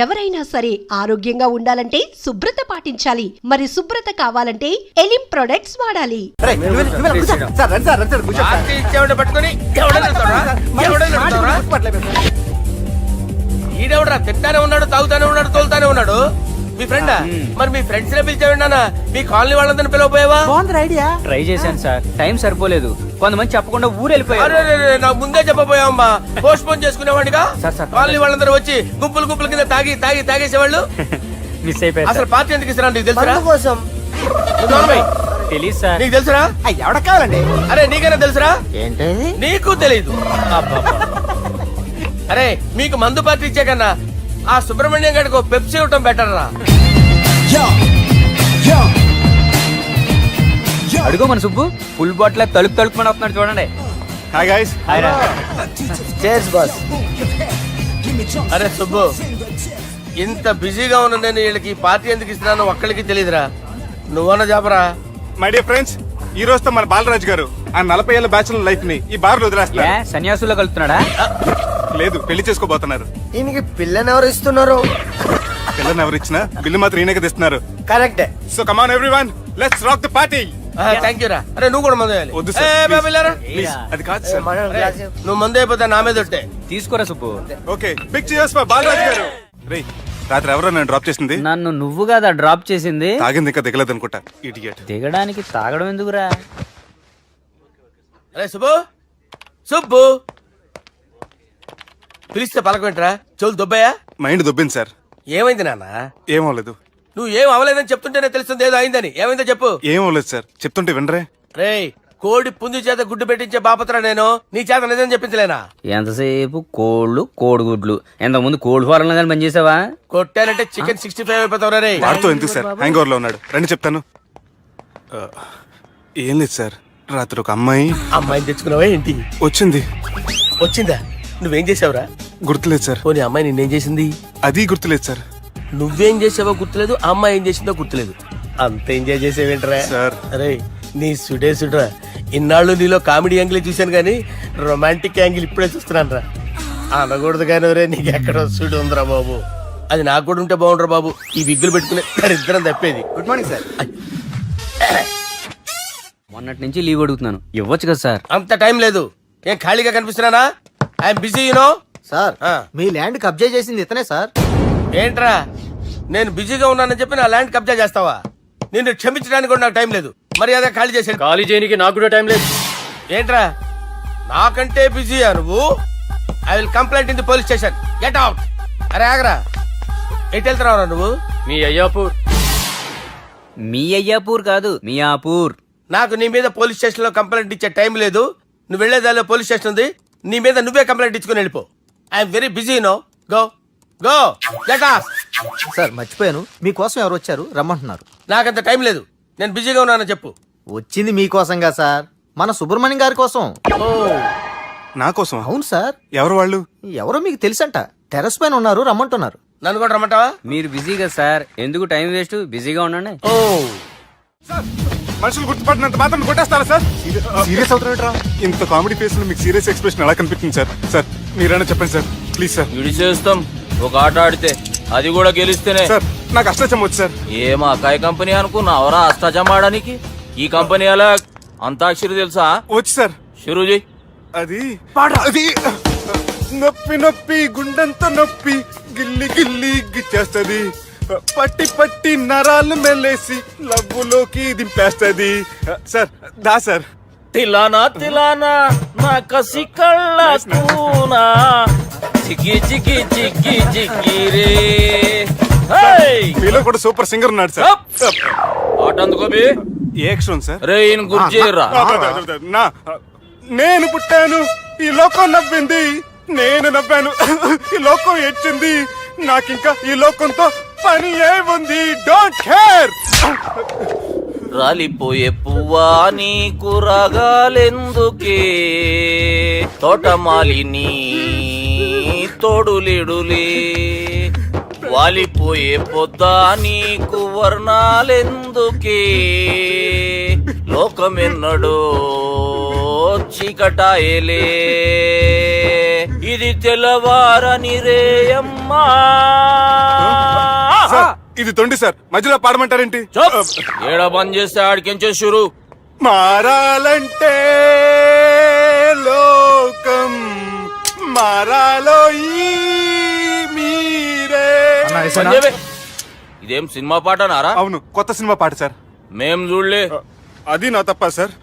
ఎవరైనా సరే ఆరోగ్యంగా ఉండాలంటే శుభ్రత పాటించాలి. మరి శుభ్రత కావాలంటే ఎలిం ప్రొడక్ట్స్ వాడాలి. ఈడెవడరా తింటానే ఉన్నాడు, తాగుతానే ఉన్నాడు, తోలుతానే ఉన్నాడు. మీ ఫ్రెండా? మరి మీ ఫ్రెండ్స్ నే పిలిచాడు. మీ కాలనీ వాళ్ళందరినీ పిలవపోయావా? ఐడియా ట్రై చేశాను సార్, టైం సరిపోలేదు. కొంతమంది చెప్పకుండా ఊరు వెళ్ళిపోయారు. నాకు ముందే చెప్పపోయావమ్మా, పోస్ట్ పోన్ చేసుకునేవాడిగా. కాలనీ వాళ్ళందరూ వచ్చి గుంపులు గుంపుల కింద తాగేసేవాళ్ళు. మిస్ అయిపోయారు. అసలు పార్టీ ఎందుకు ఇస్తున్నా నీకు తెలుసురా? తెలీదు సార్. నీకు తెలుసురా? ఎవడ కావాలండి? అరే నీకైనా తెలుసురా? ఏంటి నీకు తెలీదు? అరే మీకు మందు పార్టీ ఇచ్చే కన్నా ఆ సుబ్రహ్మణ్యం గారికి పెప్సీ ఇవ్వటం బెటర్ రా. అడుగు మన సుబ్బు ఫుల్ బాటిల్ తలుపుమని వస్తున్నాడు చూడండి. Hi guys. హాయ్ రా. Chairs boss. అరే సుబ్బు, ఇంత బిజీగా ఉన్న నేను వీళ్ళకి పార్టీ ఎందుకు ఇస్తున్నాను ఒక్కడికి తెలియదురా. నువ్వన్న జాబరా? మై డియర్ ఫ్రెండ్స్, ఈ రోజుతో మన బాలరాజ్ గారు ఆ 40 ఏళ్ల బ్యాచులర్ లైఫ్ ని ఈ బార్ లో వదిలేస్తున్నారు. సన్యాసుల్లో కలుపుతున్నాడా? లేదు, పెళ్లి చేసుకోబోతున్నారు. ఈయనకి పిల్లని ఎవరు ఇస్తున్నారు? పిల్లని ఎవరు ఇచ్చినా బిల్లు మాత్రం ఈయనకి తెస్తున్నారు. కరెక్టే. So come on everyone, let's rock the party. Thank you రా. అరే నువ్వు కూడా మందు వేయాలి. వద్దు సార్, ప్లీజ్. అది కాదు సార్. నువ్వు మందు అయిపోతా నా మీద ఒట్టే. తీసుకోరా Subbu. Okay, big cheers for Balraj garu. రేయ్, రాత్రి ఎవరో నన్ను డ్రాప్ చేసింది? నన్ను నువ్వు కదా డ్రాప్ చేసింది. తాగింది ఇంకా దిగలేదు అనుకుంటా. ఇడియట్. దిగడానికి తాగడం ఎందుకురా? అరే సుబ్బు, సుబ్బు పిలిస్తే పలకమేంట్రా? చెవులు దొబ్బయా? Mind దొబ్బింది sir. ఏమైంది నాన్న? ఏమవలేదు. నువ్వు ఏం అవలేదని చెప్తుంటేనే తెలుస్తుంది ఏదో అయిందని. ఏమైందో చెప్పు. ఏమవలేదు సార్, చెప్తుంటే వినరే. రేయ్, కోడి పుంజు చేత గుడ్డు పెట్టించే బాపత్ర నేను. నీ చేత నిజం చెప్పించలేనా? ఎంతసేపు కోళ్ళు కోడిగుడ్లు. ఎంతకుముందు కోడి ఫారం లో పనిచేసావా? కొట్టానంటే చికెన్ 65 అయిపోతావు రే. వాడుతూ ఎందుకు సార్, హ్యాంగ్ ఓవర్ లో ఉన్నాడు. రండి చెప్తాను. ఏం లేదు సార్, రాత్రి ఒక అమ్మాయిని తెచ్చుకున్నావా ఏంటి? వచ్చిందా? నువ్వేం చేసావురా? గుర్తులేదు సార్. పోనీ అమ్మాయి నిన్నేం చేసింది? అది గుర్తులేదు సార్. నువ్వేం చేసావో గుర్తులేదు, ఆ అమ్మాయి ఏం చేసిందో గుర్తులేదు. అంత ఎంజాయ్ చేసేవేంట్రా సార్? అరే నీ సుడేసుడ్రా. ఇన్నాళ్ళు నీలో కామెడీ యాంగిల్ చూశాను కానీ రొమాంటిక్ యాంగిల్ ఇప్పుడే చూస్తున్నాను రా. అనకూడదు కానీ రే, నీకు ఎక్కడ సుడు ఉందిరా బాబు. అది నాకు కూడా ఉంటే బాగుండ్రా బాబు. ఈ విగ్గులు పెట్టుకునే ఇద్దరం తప్పేది. Good morning sir. మొన్నటి నుంచి లీవ్ అడుగుతున్నాను, ఇవ్వచ్చు కదా సార్? అంత టైం లేదు. ఏం ఖాళీగా కనిపిస్తున్నానా? I'm busy you know. సార్, మీ ల్యాండ్ కబ్జా చేసింది ఇతనే సార్. ఏంట్రా, నేను బిజీగా ఉన్నానని చెప్పి నా ల్యాండ్ కబ్జా చేస్తావా? నిన్ను క్షమించడానికి కూడా నాకు టైం లేదు. మర్యాద ఖాళీ చేసాడు. ఖాళీ చేయడానికి నాకు కూడా టైం లేదు. ఏంట్రా, నాకంటే బిజీయా నువ్వు? I will complaint in the police station. Get out. అరే ఆగరా, ఎటు వెళ్తున్నావురా నువ్వు? మీ అయ్యాపూర్ కాదు, మియాపూర్. నాకు నీ మీద పోలీస్ స్టేషన్ లో కంప్లైంట్ ఇచ్చే టైం లేదు. నువ్వు వెళ్లేదాలో పోలీస్ స్టేషన్ ఉంది. నీ మీద నువ్వే కంప్లైంట్ ఇచ్చుకుని వెళ్ళిపో. I'm very busy no. Go go get out. Sir మర్చిపోయాను, మీకోసం ఎవరు వచ్చారు రమ్మంటున్నారు. నాకంత టైం లేదు, నేను బిజీగా ఉన్నానని చెప్పు. వచ్చింది మీకోసంగా సార్, మన సుబ్రహ్మణ్యం గారి కోసం. ఓ, నా కోసం? అవును సార్. ఎవరు వాళ్ళు? ఎవరో మీకు తెలుసంట, టెర్రస్ పైన ఉన్నారు, రమ్మంటున్నారు. నన్ను కూడా రమ్మంటావా? మీరు బిజీగా సార్, ఎందుకు టైం వేస్ట్, బిజీగా ఉండండి. ఓ సార్, మనుషులు గుర్తుపడినంత మాత్రం కొట్టేస్తారా సార్? సీరియస్ అవుతారా? ఇంత కామెడీ ఫేస్ లో మీకు సీరియస్ ఎక్స్ప్రెషన్ ఎలా కనిపిస్తుంది సార్? సార్ మీరైనా చెప్పండి సార్, ప్లీజ్ సార్. విడిచేస్తాం ఒక ఆట ఆడితే, అది కూడా గెలిస్తేనే. సార్ నాకు అష్టాచం వచ్చు సార్. ఏం అకాయ కంపెనీ అనుకున్నావరా అష్టాచం ఆడడానికి? ఈ కంపెనీ అలా అంతాక్షరి తెలుసా? వచ్చు సార్. షురూజీ. అది నొప్పి నొప్పి గుండెంత నొప్పి గిల్లి గిల్లి గిచ్చేస్తది, పట్టి పట్టి నరాలు మెల్లేసి లవ్వులోకి దింపేస్తది. సార్ దా సార్. తిలానా తిలానా నా కసి కళ్ళ కూనా చిక్కి చిక్కి చిక్కి చిక్కి రే. మీలో కూడా సూపర్ సింగర్ ఉన్నాడు సార్. ఆట అందుకోబి ఏ అక్షరం సార్? రే ఈయన గుర్తు చేయరా. నేను పుట్టాను, ఈ లోకం నవ్వింది, నేను నవ్వాను, ఈ లోకం ఏడ్చింది, నాకింకా ఈ లోకంతో పని ఏముంది? Don't care. రాలిపోయే పువ్వా నీకు రాగాలెందుకే, తోటమాలిని తోడులిడులే, వాలిపోయే పొద్దా నీకు వర్ణాలెందుకే, లోకమెన్నడో చీకటాయలే, ఇది తెల్లవారని రేయమ్మా. ఇది తొండి సార్, మధ్యలో పాడమంటారేంటి? చప్ ఏడ బంద్ చేస్తే ఆడికించే షురు. మారాలంటే లోకం మారాలో ఈ మీరే. బంద్ చేయవే. ఇదేం సినిమా పాట నారా? అవును, కొత్త సినిమా పాట సార్. మేం చూడలే. అది నా తప్ప సార్.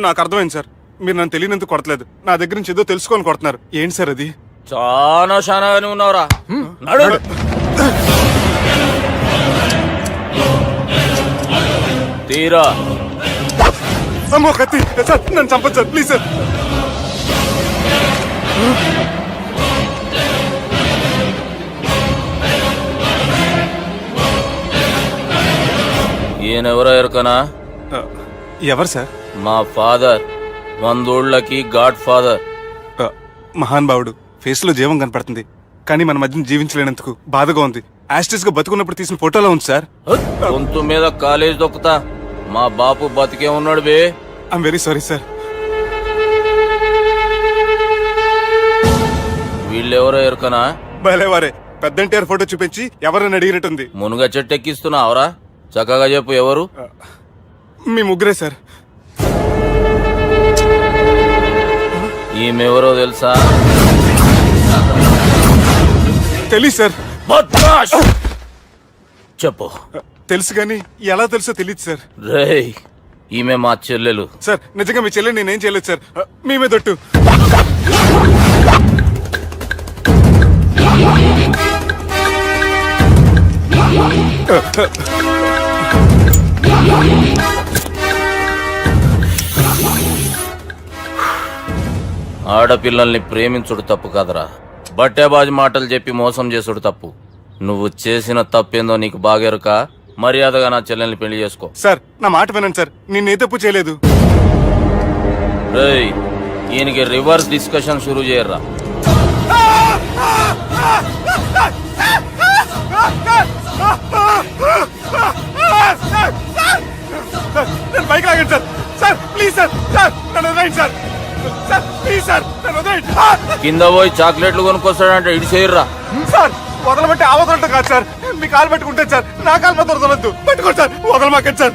నాకు అర్థమైంది సార్, మీరు నన్ను తెలియనందుకు కొడతలేదు, నా దగ్గర నుంచి ఏదో తెలుసుకొని కొడుతున్నారు. ఏంటి సార్ అది? చాలా శానాగానే ఉన్నావురా. నడు. తీరా. అమ్మో కత్తి సార్, నన్ను చంపదు సార్, ప్లీజ్ సార్. ఈయనెవరో ఎరకనా? ఎవరు సార్? మా ఫాదర్, 100 గాడ్ ఫాదర్. మహాన్ భావుడు, ఫేస్ లో జీవం కనపడుతుంది, కానీ మన మధ్యన జీవించలేనందుకు బాధగా ఉంది. యాస్టిస్ గా బతుకున్నప్పుడు తీసిన ఫోటోలో ఉంది సార్. గొంతు మీద కాలేజ్ దొక్కుతా. మా బాపు బతికే ఉన్నాడు బే. I'm very sorry sir. వీళ్ళెవరో ఎరకనా? భలేవారే, పెద్ద ఎన్టీఆర్ ఫోటో చూపించి ఎవరని అడిగినట్టుంది. మునుగ చెట్టు ఎక్కిస్తున్నావురా? చక్కగా చెప్పు ఎవరు? మీ ముగ్గురే సార్. ఈమెవరో తెలుసా? తెలీదు సార్. బద్మాష్! చెప్పు. తెలుసు కానీ ఎలా తెలుసో తెలియదు సార్. రేయ్, ఈమె మా చెల్లెలు. సార్ నిజంగా మీ చెల్లెని నేనేం చేయలేదు సార్, మీ మీద ఒట్టు. ఆడపిల్లల్ని ప్రేమించుడు తప్పు కాదరా, బట్టేబాజు మాటలు చెప్పి మోసం చేసుడు తప్పు. నువ్వు చేసిన తప్పేందో నీకు బాగెరుక. మర్యాదగా నా చెల్లెల్ని పెళ్లి చేసుకో. సార్ నా మాట వినండి సార్, నేనే తప్పు చేయలేదు. రేయ్, ఈయనకి రివర్స్ డిస్కషన్ షురూ చేయర్రా. నేను బైక్ లాగండి sir. Sir please sir, sir నన్ను వదిలేయండి సార్. సార్ ప్లీజ్ సార్, నన్ను వదిలేయండి. కింద పోయి చాక్లెట్లు కొనుక్కొస్తాడంటే ఇటు చేయర్రా. సార్ వదలబట్టి ఆ వదలటం కాదు సార్, మీ కాలు పట్టుకుంటాను సార్, నా కాలు మాత్రం వదలొద్దు. పట్టుకోండి సార్, వదలమాకండి సార్.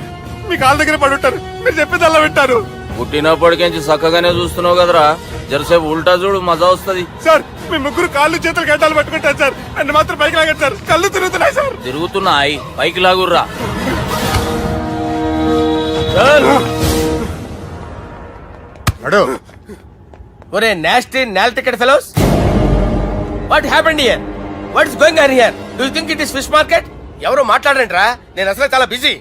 మీ కాలు దగ్గర పడి ఉంటారు, మీరు చెప్పేది అలా వింటారు. పుట్టినప్పటికేంచి చక్కగానే చూస్తున్నావు కదరా, జరసేపు ఉల్టా చూడు, మజా వస్తుంది. సార్ మీ ముగ్గురు కాళ్ళు చేతులు గడ్డాలు పట్టుకుంటారు సార్, నన్ను మాత్రం బైక్ లాగండి సార్, కళ్ళు తిరుగుతున్నాయి సార్. తిరుగుతున్నాయి, పైకి లాగుర్రా. ఒరే నాస్టీ నాల్ ticket fellows, what happened here? What is going on here? Do you think it is fish market? ఎవరో మాట్లాడండిరా, నేను అసలే చాలా బిజీ.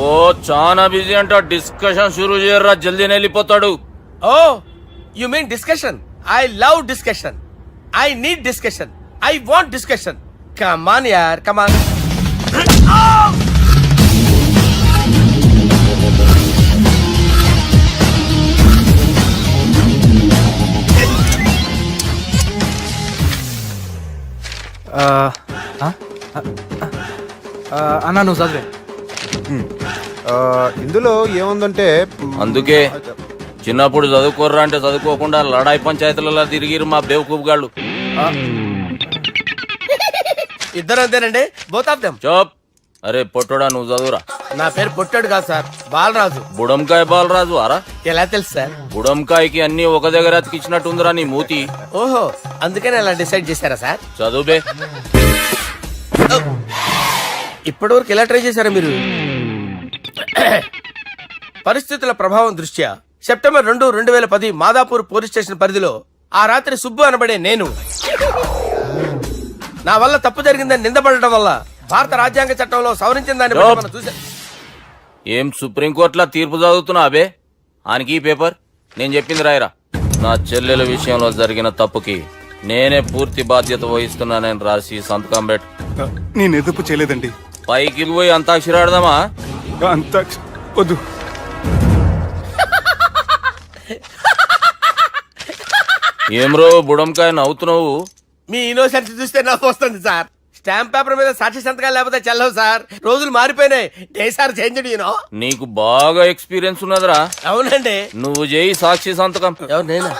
ఓ చాలా బిజీ అంట. డిస్కషన్ షురూ చేయర్రా, జల్దీ వెళ్ళిపోతాడు. Oh you mean discussion? I love discussion. I need discussion. I want discussion. Come on యార్, కమ్ ఆన్. అన్నా నువ్వు చదివే. ఇందులో ఏముందంటే అందుకే చిన్నప్పుడు చదువుకోర్రా అంటే చదువుకోకుండా లడాయి పంచాయతీలలో తిరిగిరు మా బేవకూపు గాళ్ళు. ఇద్దరు అంతేనండి, బోత్ ఆఫ్ దెమ్. చోప్. అరే పొట్టోడా, నువ్వు చదువురా. నా పేరు పొట్టాడు కాదు సార్, బాలరాజు. బుడంకాయ బాలరాజు అరా? ఎలా తెలుసు సార్? బుడంకాయకి అన్ని ఒక దగ్గర అతికిచ్చినట్టుందిరా నీ మూతి. ఓహో, అందుకని అలా డిసైడ్ చేశారా సార్? చదువుబే. ఇప్పటి వరకు ఎలా ట్రై చేశారా మీరు? పరిస్థితుల ప్రభావం దృష్ట్యా సెప్టెంబర్ 2, 2010 మాదాపూర్ పోలీస్ స్టేషన్ పరిధిలో ఆ రాత్రి సుబ్బు అనబడే నేను నా వల్ల తప్పు జరిగిందని నిందపడటం వల్ల భారత రాజ్యాంగ చట్టంలో సవరించిన దాన్ని బట్టి మనం చూసా. ఏం సుప్రీంకోర్టులో తీర్పు చదువుతున్నా అబే? ఆనికి ఈ పేపర్ నేను చెప్పింది రాయరా. నా చెల్లెల విషయంలో జరిగిన తప్పుకి నేనే పూర్తి బాధ్యత వహిస్తున్నానని రాసి సంతకం పెట్టు. నేను ఎదుపు చేయలేదండి. పైకి పోయి అంతాక్షరి ఆడదామా? అంత వద్దు. ఏమ్రో బుడంకాయ నవ్వుతున్నావు? మీ ఇన్నోసెన్స్ చూస్తే నాకు వస్తుంది సార్. స్టాంప్ పేపర్ మీద సాక్షి సంతకాలు లేకపోతే చెల్లవు సార్. రోజులు మారిపోయినాయి. Day sir change you know. నీకు బాగా ఎక్స్పీరియన్స్ ఉన్నదిరా. అవునండి. నువ్వు చేయి సాక్షి సంతకం. ఎవరు నేనా?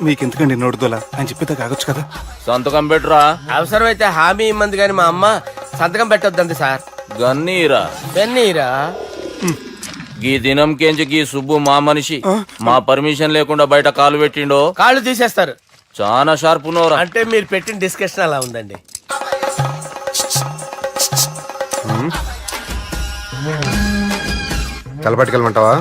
మీకెందుకండి నోడుదోలా, ఆయన చెప్పేదా కాగొచ్చు కదా. సంతకం పెట్టురా. అవసరమైతే హామీ ఇమ్మంది కానీ మా అమ్మ సంతకం పెట్టొద్దండి సార్. గన్నీరా పెన్నీరా గీ దినం కేంచి గీ సుబ్బు మా మనిషి మా పర్మిషన్ లేకుండా బయట కాలు పెట్టిండో కాళ్ళు తీసేస్తారు. చాలా షార్ప్ ఉన్నవరా. అంటే మీరు పెట్టిన డిస్కషన్ అలా ఉందండి. తలపట్టుకెళ్ళమంటావా?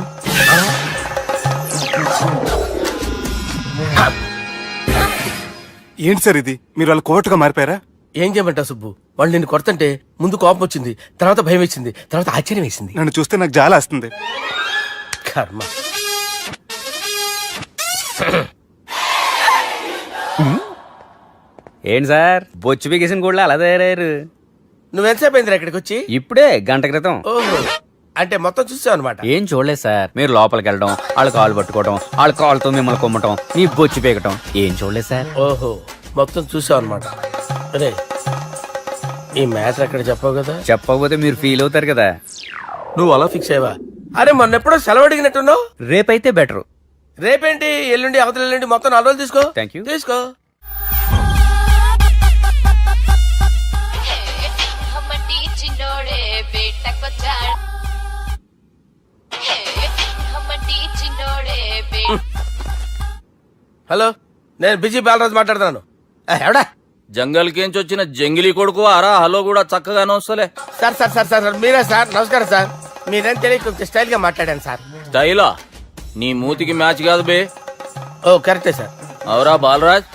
ఏంటి సార్ ఇది, మీరు వాళ్ళు కోర్టుగా మారిపోయారా? ఏం చేయమంటావు సుబ్బు, వాళ్ళు నిన్ను కొడుతుంటే ముందు కోపం వచ్చింది, తర్వాత భయం వేసింది, తర్వాత ఆశ్చర్యం వేసింది. నన్ను చూస్తే నాకు జాలి వస్తుంది. కర్మ. ఏంటి సార్ బొచ్చు బిగేసిన కూడా అలా తయారయ్యారు? నువ్వెంతసేపు అయిందిరా ఇక్కడికి వచ్చి? ఇప్పుడే గంట క్రితం. ఓహో, అంటే మొత్తం చూసావు అనమాట. ఏం చూడలేదు సార్. మీరు లోపలికి వెళ్ళడం, వాళ్ళ కాలు పట్టుకోవడం, వాళ్ళ కాలుతో మిమ్మల్ని కొమ్మటం, నీ బొచ్చు పీకటం ఏం చూడలేదు సార్. ఓహో, మొత్తం చూసావు అనమాట. అరే, ఈ మ్యాటర్ అక్కడ చెప్పావు కదా. చెప్పకపోతే మీరు ఫీల్ అవుతారు కదా. నువ్వు అలా ఫిక్స్ అయ్యవా? అరే మొన్నెప్పుడో సెలవు అడిగినట్టున్నావు. రేపైతే బెటర్. రేపేంటి, ఎల్లుండి, అవతల ఎల్లుండి, మొత్తం 4 రోజులు తీసుకో. Thank you. తీసుకో. హమ్మటి చిన్నోడే పేటకొచ్చాడు. హమ్మటి చిన్నోడే హలో, నేను బిజీ బాలరాజు మాట్లాడుతున్నాను. ఎవడా? జంగల్ కేంచి వచ్చిన జంగిలీ కొడుకు అరా హలో కూడా చక్కగానే వస్తలే. సార్ సార్ సార్ సార్ మీరే సార్, నమస్కారం సార్. మీరేం తెలియక కొంచెం స్టైల్ గా మాట్లాడాను సార్. స్టైలా నీ మూతికి మ్యాచ్ కాదు బే. ఓ కరెక్టే సార్. అవరా బాలరాజ్,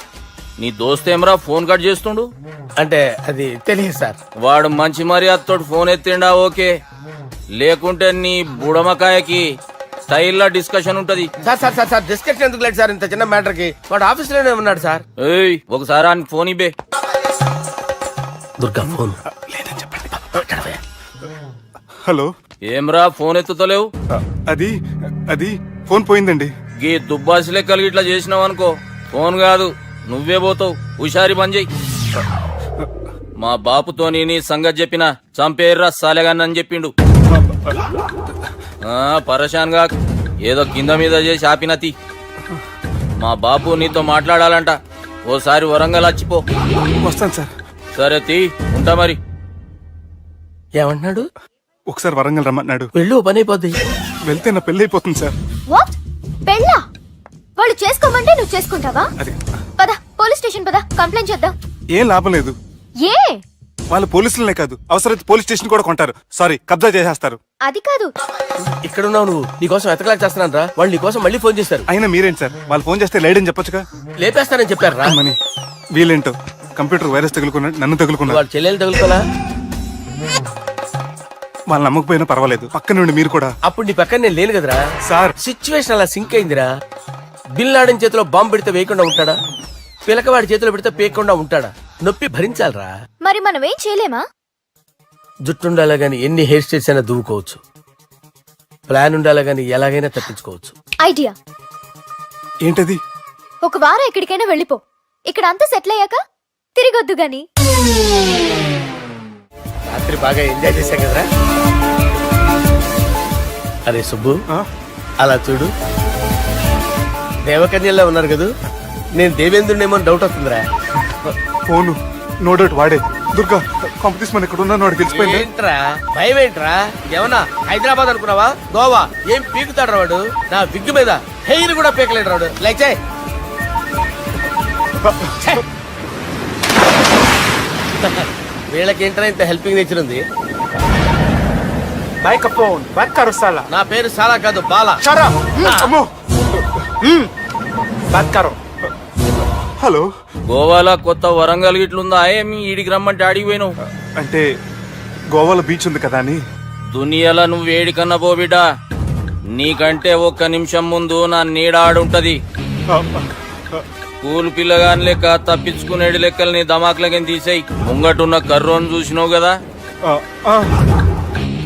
నీ దోస్తేమరా ఫోన్ కట్ చేస్తుండు? అంటే అది తెలియదు సార్. వాడు మంచి మర్యాదతో ఫోన్ ఎత్తిండా ఓకే, లేకుంటే నీ బుడమకాయకి స్టైల్లా డిస్కషన్ ఉంటది. Sir sir sir sir discussion ఎందుకు లేదు సార్, ఇంత చిన్న మ్యాటర్ కి. వాడు ఆఫీస్ లోనే ఉన్నాడు సార్. ఏయ్ ఒకసారి ఆయన ఫోన్ ఇబ్బే. దుర్గా ఫోన్. హలో, ఏమ్రా ఫోన్ ఎత్తుతలేవు? అది అది ఫోన్ పోయిందండి. గీ దుబ్బాసి లెక్కలు ఇట్లా చేసినావు అనుకో, ఫోన్ కాదు నువ్వే పోతావు. హుషారి పని చెయ్యి. మా బాపుతోని నీ సంగతి చెప్పిన చంపేర్రా సాలెగాన్ని అని చెప్పిండు. పరేషాన్ గా ఏదో కింద మీద చేసి ఆపినతి. మా బాపు నీతో మాట్లాడాలంట, ఓసారి వరంగల్ వచ్చిపో. వస్తాను సార్. సరే తీ, ఉంటా మరి. ఏమంటున్నాడు? ఒకసారి వరంగల్ రమ్మన్నాడు. వెళ్ళు, పని అయిపోద్ది. వెళ్తే నా పెళ్లి అయిపోతుంది సార్. వాట్? పెళ్ళా? వాళ్ళు చేసుకోమంటే నువ్వు చేసుకుంటావా? అది పద పోలీస్ స్టేషన్ పద, కంప్లైంట్ చేద్దాం. ఏం లాభం లేదు. ఏ? వాళ్ళు పోలీసులనే కాదు, అవసరమైతే పోలీస్ స్టేషన్ కూడా కొంటారు. సారీ, కబ్జా చేసేస్తారు. అది కాదు. ఇక్కడ ఉన్నావు నువ్వు, నీకోసం ఎతకలేక చేస్తున్నాను రా. వాళ్ళు నీకోసం మళ్ళీ ఫోన్ చేశారు. అయినా మీరేంటి సార్, వాళ్ళు ఫోన్ చేస్తే లేడని చెప్పొచ్చుగా. లేపేస్తానని చెప్పారు రా. మని వీళ్ళేంటో కంప్యూటర్ వైరస్ తగులుకున్నాడు, నన్ను తగులుకున్నాడు. వాళ్ళ చెల్లెలు తగులుకోలా? వాళ్ళు నమ్మకపోయినా పర్వాలేదు, పక్క నుండి మీరు కూడా. అప్పుడు నీ పక్కన నేను లేను కదరా సార్. సిచ్యువేషన్ అలా సింక్ అయిందిరా. బిల్ లాడన్ చేతిలో బాంబు పెడితే వేయకుండా ఉంటాడా? పిలకవాడి చేతిలో పెడితే పేయకుండా ఉంటాడా? నొప్పి భరించాలరా. మరి మనం ఏం చేయలేమా? జుట్టుండాలా గాని ఎన్ని హెయిర్ స్టైల్స్ అయినా దువ్వుకోవచ్చు. ప్లాన్ ఉండాలా గాని ఎలాగైనా తప్పించుకోవచ్చు. ఐడియా ఏంటది? ఒక వారం ఎక్కడికైనా వెళ్ళిపో. ఇక్కడ అంతా సెటిల్ అయ్యాక తిరిగొద్దు గాని. రాత్రి బాగా ఎంజాయ్ చేశాం కదరా. అరే సుబ్బు, అలా చూడు, దేవకన్యలా ఉన్నారు కదూ. నేను దేవేంద్రునేమో డౌట్ వస్తుందిరా. ఫోను నో డౌట్ వాడే. దుర్గా కాంపిటీషన్ మన ఇక్కడ ఉన్నాను, వాడు తెలిసిపోయింది. ఏంట్రా భయం ఏంట్రా? ఏమన్నా హైదరాబాద్ అనుకున్నావా? గోవా ఏం పీకుతాడు రాడు. నా విగ్గు మీద హెయిర్ కూడా పీకలేడు రాడు. లైక్ వీళ్ళకేంట్రా ఇంత హెల్పింగ్ నేచర్ ఉంది. నా పేరు సాలా కాదు, బాలా. అమ్మో. హలో, గోవాలో కొత్త వరంగల్ గిట్లుందా? ఏమి ఈడికి రమ్మంటే ఆడికి పోయినావు? అంటే గోవాలో బీచ్ ఉంది కదా అని. దునియాలో నువ్వు వేడికన్నా పో బిడ్డా. నీకంటే ఒక్క నిమిషం ముందు నా నీడ ఆడుంటది. స్కూల్ పిల్లగాని లెక్క తప్పించుకునేడు లెక్కలు నీ దమాకులకి తీసేయి. ముంగటున్న కర్రోను చూసినావు కదా,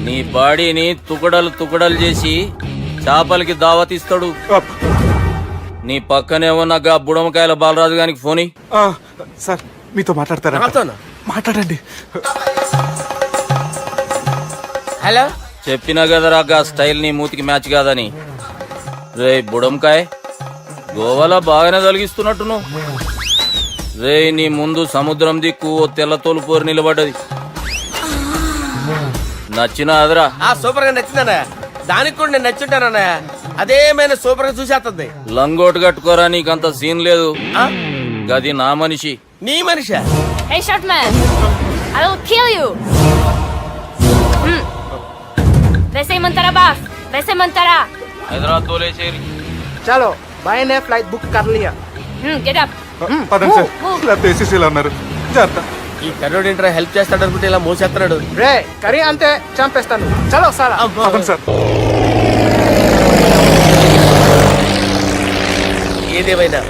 నీ బాడీని తుకడలు తుకడలు చేసి చేపలకి దావతిస్తాడు. నీ పక్కనే ఉన్న గా బుడమకాయల బాలరాజు గారికి ఫోని. సార్ మీతో మాట్లాడతారా? నాతోనా? మాట్లాడండి. హలో, చెప్పినా కదరా గా స్టైల్ నీ మూతికి మ్యాచ్ కాదని. రే బుడంకాయ్, గోవాలో బాగానే తొలగిస్తున్నట్టు నువ్వు. రే నీ ముందు సముద్రం దిక్కు ఓ తెల్ల తోలు పోరు నిలబడ్డది. నచ్చిన అదరా ఆ సూపర్ గా నచ్చిందన్నయ్య. దానికి కూడా నేను నచ్చుంటానన్నయ్య. అదేమైనా సూపర్ గా చూసేస్తుంది. లంగోటు కట్టుకోరా నీకంత సీన్ లేదు. ఆ? గది నా మనిషి. నీ Manisha? Hey, short man! I will kill you! वैसे मंतरा बास, वैसे मंतरा. హైదరాబాద్ తోలేసేరి. चलो भाई ने फ्लाइट बुक कर लिया. Get up. పదండి సార్ లేకపోతే ఏసీసీలో ఉన్నారు జాగ్రత్త. ఈ కర్రోడు ఏంట్రా హెల్ప్ చేస్తాడు అనుకుంటే ఇలా మోసేస్తున్నాడు. రే కరీ అంతే చంపేస్తాను. చలో సారా. పదండి సార్. ఏదేమైనా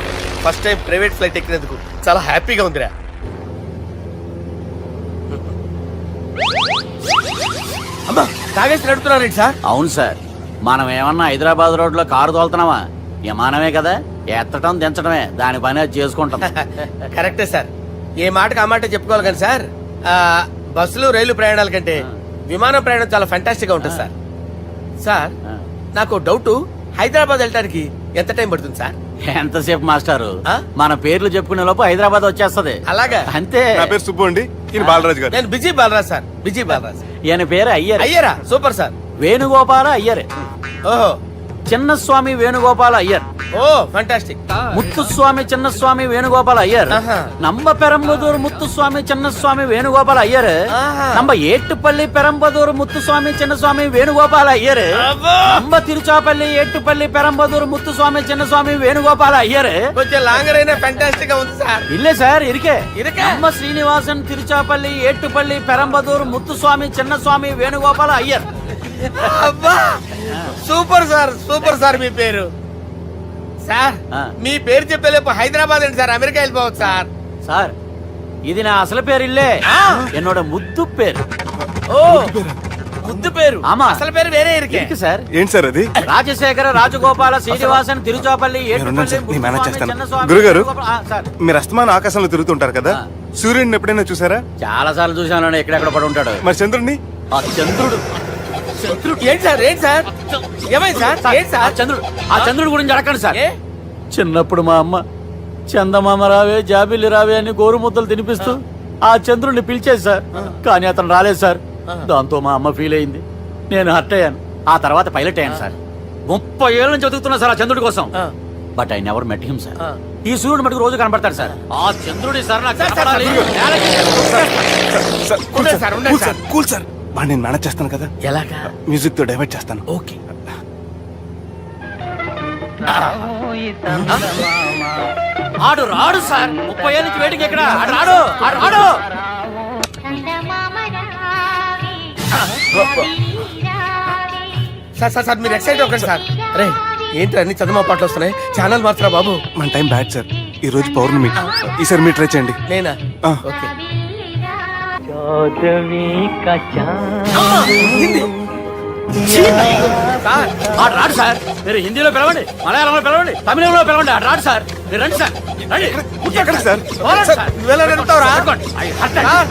ఫస్ట్ టైం ప్రైవేట్ ఫ్లైట్ ఎక్కినందుకు చాలా హ్యాపీగా ఉందిరా. అమ్మా తాగేసి నడుపుతున్నారండి సార్. అవును సార్, మనం ఏమన్నా హైదరాబాద్ రోడ్ లో కారు తోలుతున్నామా? విమానమే కదా, ఎత్తటం దించడమే దాని పని అది చేసుకుంటాం. కరెక్టే సార్. ఏ మాటకు ఆ మాట చెప్పుకోవాలి కానీ సార్, బస్సులు రైలు ప్రయాణాల కంటే విమానం ప్రయాణం చాలా ఫెంటాస్టిక్ గా ఉంటుంది సార్. సార్ నాకు డౌట్, హైదరాబాద్ వెళ్ళడానికి ఎంత టైం పడుతుంది సార్? ఎంతసేపు మాస్టారు, ఆ? మన పేర్లు చెప్పుకునే లోపు హైదరాబాద్ వచ్చేస్తది. అలాగా? అంతే. నా పేరు సుబ్బు అండి, ఈయన బాలరాజు గారు. నేను busy Balaraj sir. Busy Balaraj. ఈయన పేరు అయ్యర్. అయ్యరా? Super sir. వేణుగోపాల అయ్యర్. ఓహో, చిన్నస్వామి వేణుగోపాల అయ్యర్. Oh fantastic. ముత్తుస్వామి చిన్నస్వామి వేణుగోపాల అయ్యర్. ఆహా. నంబ పెరంబదూరు ముత్తుస్వామి చిన్నస్వామి వేణుగోపాల అయ్యర్. ఆహా. నంబ ఏట్టుపల్లి పెరంబదూరు ముత్తుస్వామి చిన్నస్వామి వేణుగోపాల అయ్యర్. అబ్బో! నంబ తిరుచాపల్లి ఏట్టుపల్లి పెరంబదూరు ముత్తుస్వామి చిన్నస్వామి వేణుగోపాల అయ్యర్. కొంచెం లాంగర్ అయినా ఫెంటాస్టిక్ గా ఉంది సార్. ఇల్లే సార్ ఇరికే. ఇరికే? నంబ శ్రీనివాసన్ తిరుచాపల్లి ఏట్టుపల్లి పెరంబదూరు ముత్తుస్వామి చిన్నస్వామి వేణుగోపాల అయ్యర్. అబ్బా సూపర్ సార్, సూపర్ సార్. మీ పేరు సార్, ఆ. మీ పేరు చెప్పేలేపు హైదరాబాద్ అండి సార్, అమెరికా వెళ్ళిపోవచ్చు సార్. సార్ ఇది నా అసలు పేరు ఇల్లే, ఆ. ఎన్నోడ ముద్దు పేరు. ఓ ముద్దు పేరు. ఆమా. అసలు పేరు వేరే ఇరికే. ఇరికి సార్. ఏంటి సార్ అది? రాజశేఖర రాజగోపాల శ్రీనివాసన్ తిరుచాపల్లి నేనున్నాను సార్, నేను మేనేజ్ చేస్తాను. చిన్నస్వామి గురుగారు, వేణుగోపాల- ఆ, సార్ మీరు అస్తమానం ఆకాశంలో తిరుగుతుంటారు కదా, ఆ. సూర్యుడిని ఎప్పుడైనా చూసారా? చాలా సార్లు చూసాను, ఎక్కడెక్కడ పడి ఉంటాడు. మరి చంద్రుడిని? ఆ చంద్రుడు. ఏంటి సార్? ఏంటి సార్? ఏమైంది సార్? ఏంటి ఆ సార్? చంద్రుడు, ఆ చంద్రుడు గురించి అడగండి సార్. ఏ? చిన్నప్పుడు మా అమ్మ చందమామ రావే జాబిల్లి రావే అని గోరు ముద్దలు తినిపిస్తూ ఆ చంద్రుడిని పిలిచేది సార్, కానీ అతను రాలేదు సార్. దాంతో మా అమ్మ ఫీల్ అయింది, నేను హర్ట్ అయ్యాను. ఆ తర్వాత పైలట్ అయ్యాను సార్. 30 ఏళ్ళ నుంచి చదువుతున్నా సార్ ఆ చంద్రుడి కోసం. ఆ. But I never met him sir. ఆ. ఈ సూర్యుడు మటుకు రోజు కనపడతాడు సార్. ఆ చంద్రుడి సార్ నాకు సార్, సార్, కనపడాలి. సార్, కూల్ ఉండండి సార్, సార్, ఉండండి కూల్ సార్, కూల్ సార్. వాడిని నేను మేనేజ్ చేస్తాను కదా, ఎలాగా? మ్యూజిక్ తో డైవర్ట్ చేస్తాను. ఓకే. ఆడు రాడు సార్, 30 ఏళ్ళ నుంచి వెయిటింగ్ ఎక్కడ. ఆడు రాడు, ఆడు రాడు. సార్ సార్ సార్ మీరు ఎక్సైట్ అవ్వకండి సార్. రే ఏంటి అన్ని చదువు పాటలు వస్తున్నాయి, ఛానల్ మార్చరా బాబు. మన టైం బ్యాడ్ సార్, ఈ రోజు పౌర్ణమి. ఈసారి మీరు ట్రై చేయండి. నేనా? ఆ. ఓకే. సార్ ఆడు రాడు సార్, మీరు హిందీలో పిలవండి, మలయాళంలో పిలవండి, తమిళంలో పిలవండి. ఆడు రాడు సార్, మీరు రండి సార్, రండి. ఎక్కడ సార్? పోరాడు సార్. నువ్వెలా నడుపుతావురా? పట్టుకోండి.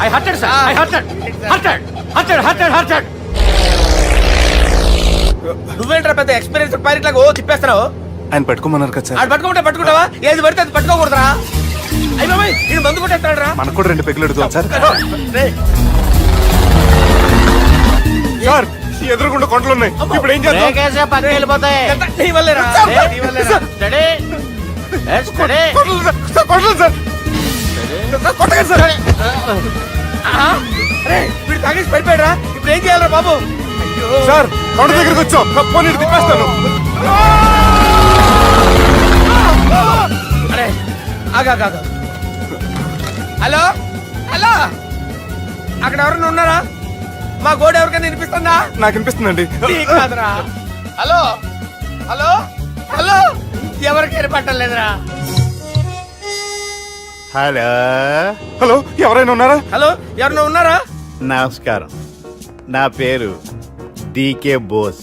I hurted, sir. I hurted. నువ్వేంట్రా పెద్ద ఎక్స్పీరియన్స్ పైరెట్ లాగా ఓ తిప్పేస్తున్నావు? ఆయన పట్టుకోమన్నారు కదా సార్. ఆడు పట్టుకుంటే పట్టుకుంటావా? ఏది పడితే అది పట్టుకోకూడదురా? అయ్యి బాబాయ్ ఈడు మందు కొట్టేస్తాడు రా. మనకు కూడా 2 పెగ్గులు అడుగుతాం సార్. రేయ్, సార్ ఎదురుగుండా కొండలు ఉన్నాయి, ఇప్పుడు ఏం చేద్దాం? బ్రేకేసే పక్కకి వెళ్ళిపోతాయి. ఎంత నీ వల్లేరా? నీ వల్లేరా? Steady. Let's steady. Kondalu sir, sir, Kondalu sir. Sir, కొట్టకండి సార్. ఆహా. రేయ్, వీడు తాగేసి పడిపోయాడు రా. ఇప్పుడు ఏం చేయాలరా బాబు? అయ్యో. సార్ కొండ దగ్గరికి వచ్చాం, పోనీ ఇటు తిప్పేస్తాను. అరే ఆగా. హలో హలో, అక్కడ ఎవరైనా ఉన్నారా? మా గోడ ఎవరికైనా వినిపిస్తుందా? నాకు అనిపిస్తుందండి. నీకు కాదురా. హలో హలో హలో, ఎవరికి ఏర్పట్టలేదురా. హలో హలో, ఎవరైనా ఉన్నారా? హలో ఎవరైనా ఉన్నారా? నమస్కారం, నా పేరు డీకే బోస్.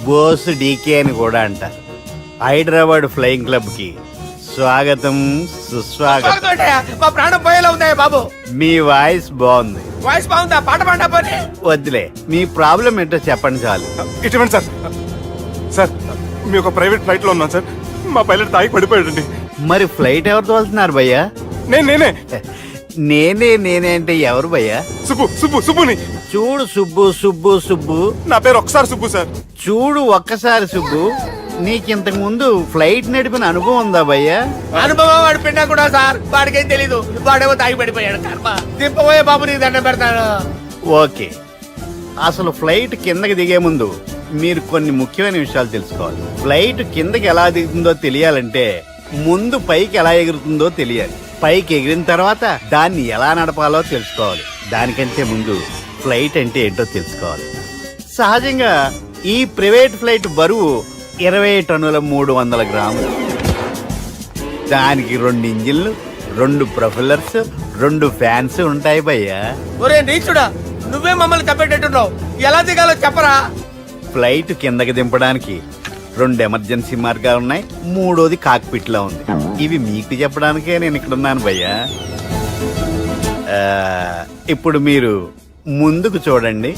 బోస్ డీకే అని కూడా అంటారు. హైదరాబాద్ ఫ్లయింగ్ క్లబ్ కి స్వాగతం సుస్వాగతం. బాగుంటాయా? మా ప్రాణం పోయేలా ఉందా బాబు? మీ వాయిస్ బాగుంది. వాయిస్ బాగుందా? పాట పాడా పోనీ. వద్దులే, మీ ప్రాబ్లం ఏంటో చెప్పండి చాలు. ఇటువంటి సార్, సార్ మీ ఒక ప్రైవేట్ ఫ్లైట్ లో ఉన్నాం సార్, మా పైలట్ తాగి పడిపోయాడండి. మరి ఫ్లైట్ ఎవరు తోలుతున్నారు భయ్యా? నేనే. నేనే అంటే ఎవరు భయ్యా? సుబ్బుని. చూడు సుబ్బు సుబ్బు సుబ్బు, నా పేరు ఒకసారి సుబ్బు సార్. చూడు ఒక్కసారి సుబ్బు, నీకింతకు ముందు ఫ్లైట్ నడిపిన అనుభవం ఉందా భయ్యా? అనుభవం వాడు పిన్నా కూడా సార్, వాడికేం తెలీదు. వాడేమో తాగి పడిపోయాడు. కర్మ దింపబోయే బాబు, నీకు దండం పెడతాను. ఓకే, అసలు ఫ్లైట్ కిందకి దిగే ముందు మీరు కొన్ని ముఖ్యమైన విషయాలు తెలుసుకోవాలి. ఫ్లైట్ కిందకి ఎలా దిగుతుందో తెలియాలంటే ముందు పైకి ఎలా ఎగురుతుందో తెలియాలి. పైకి ఎగిరిన తర్వాత దాన్ని ఎలా నడపాలో తెలుసుకోవాలి. దానికంటే ముందు ఫ్లైట్ అంటే ఏంటో తెలుసుకోవాలి. సహజంగా ఈ ప్రైవేట్ ఫ్లైట్ బరువు 20 టన్నుల 300 గ్రాములు. దానికి 2 ఇంజిన్లు, 2 ప్రొఫెల్లర్స్, 2 ఫ్యాన్స్ ఉంటాయి భయ్యా. ఒరే నీచుడా, నువ్వే మమ్మల్ని తప్పేటట్టున్నావు. ఎలా దిగాలో చెప్పరా? ఫ్లైట్ కిందకి దింపడానికి 2 ఎమర్జెన్సీ మార్గాలు ఉన్నాయి, 3వది కాక్పిట్ లో ఉంది. ఇవి మీకు చెప్పడానికే నేను ఇక్కడ ఉన్నాను భయ్యా. ఇప్పుడు మీరు ముందుకు చూడండి.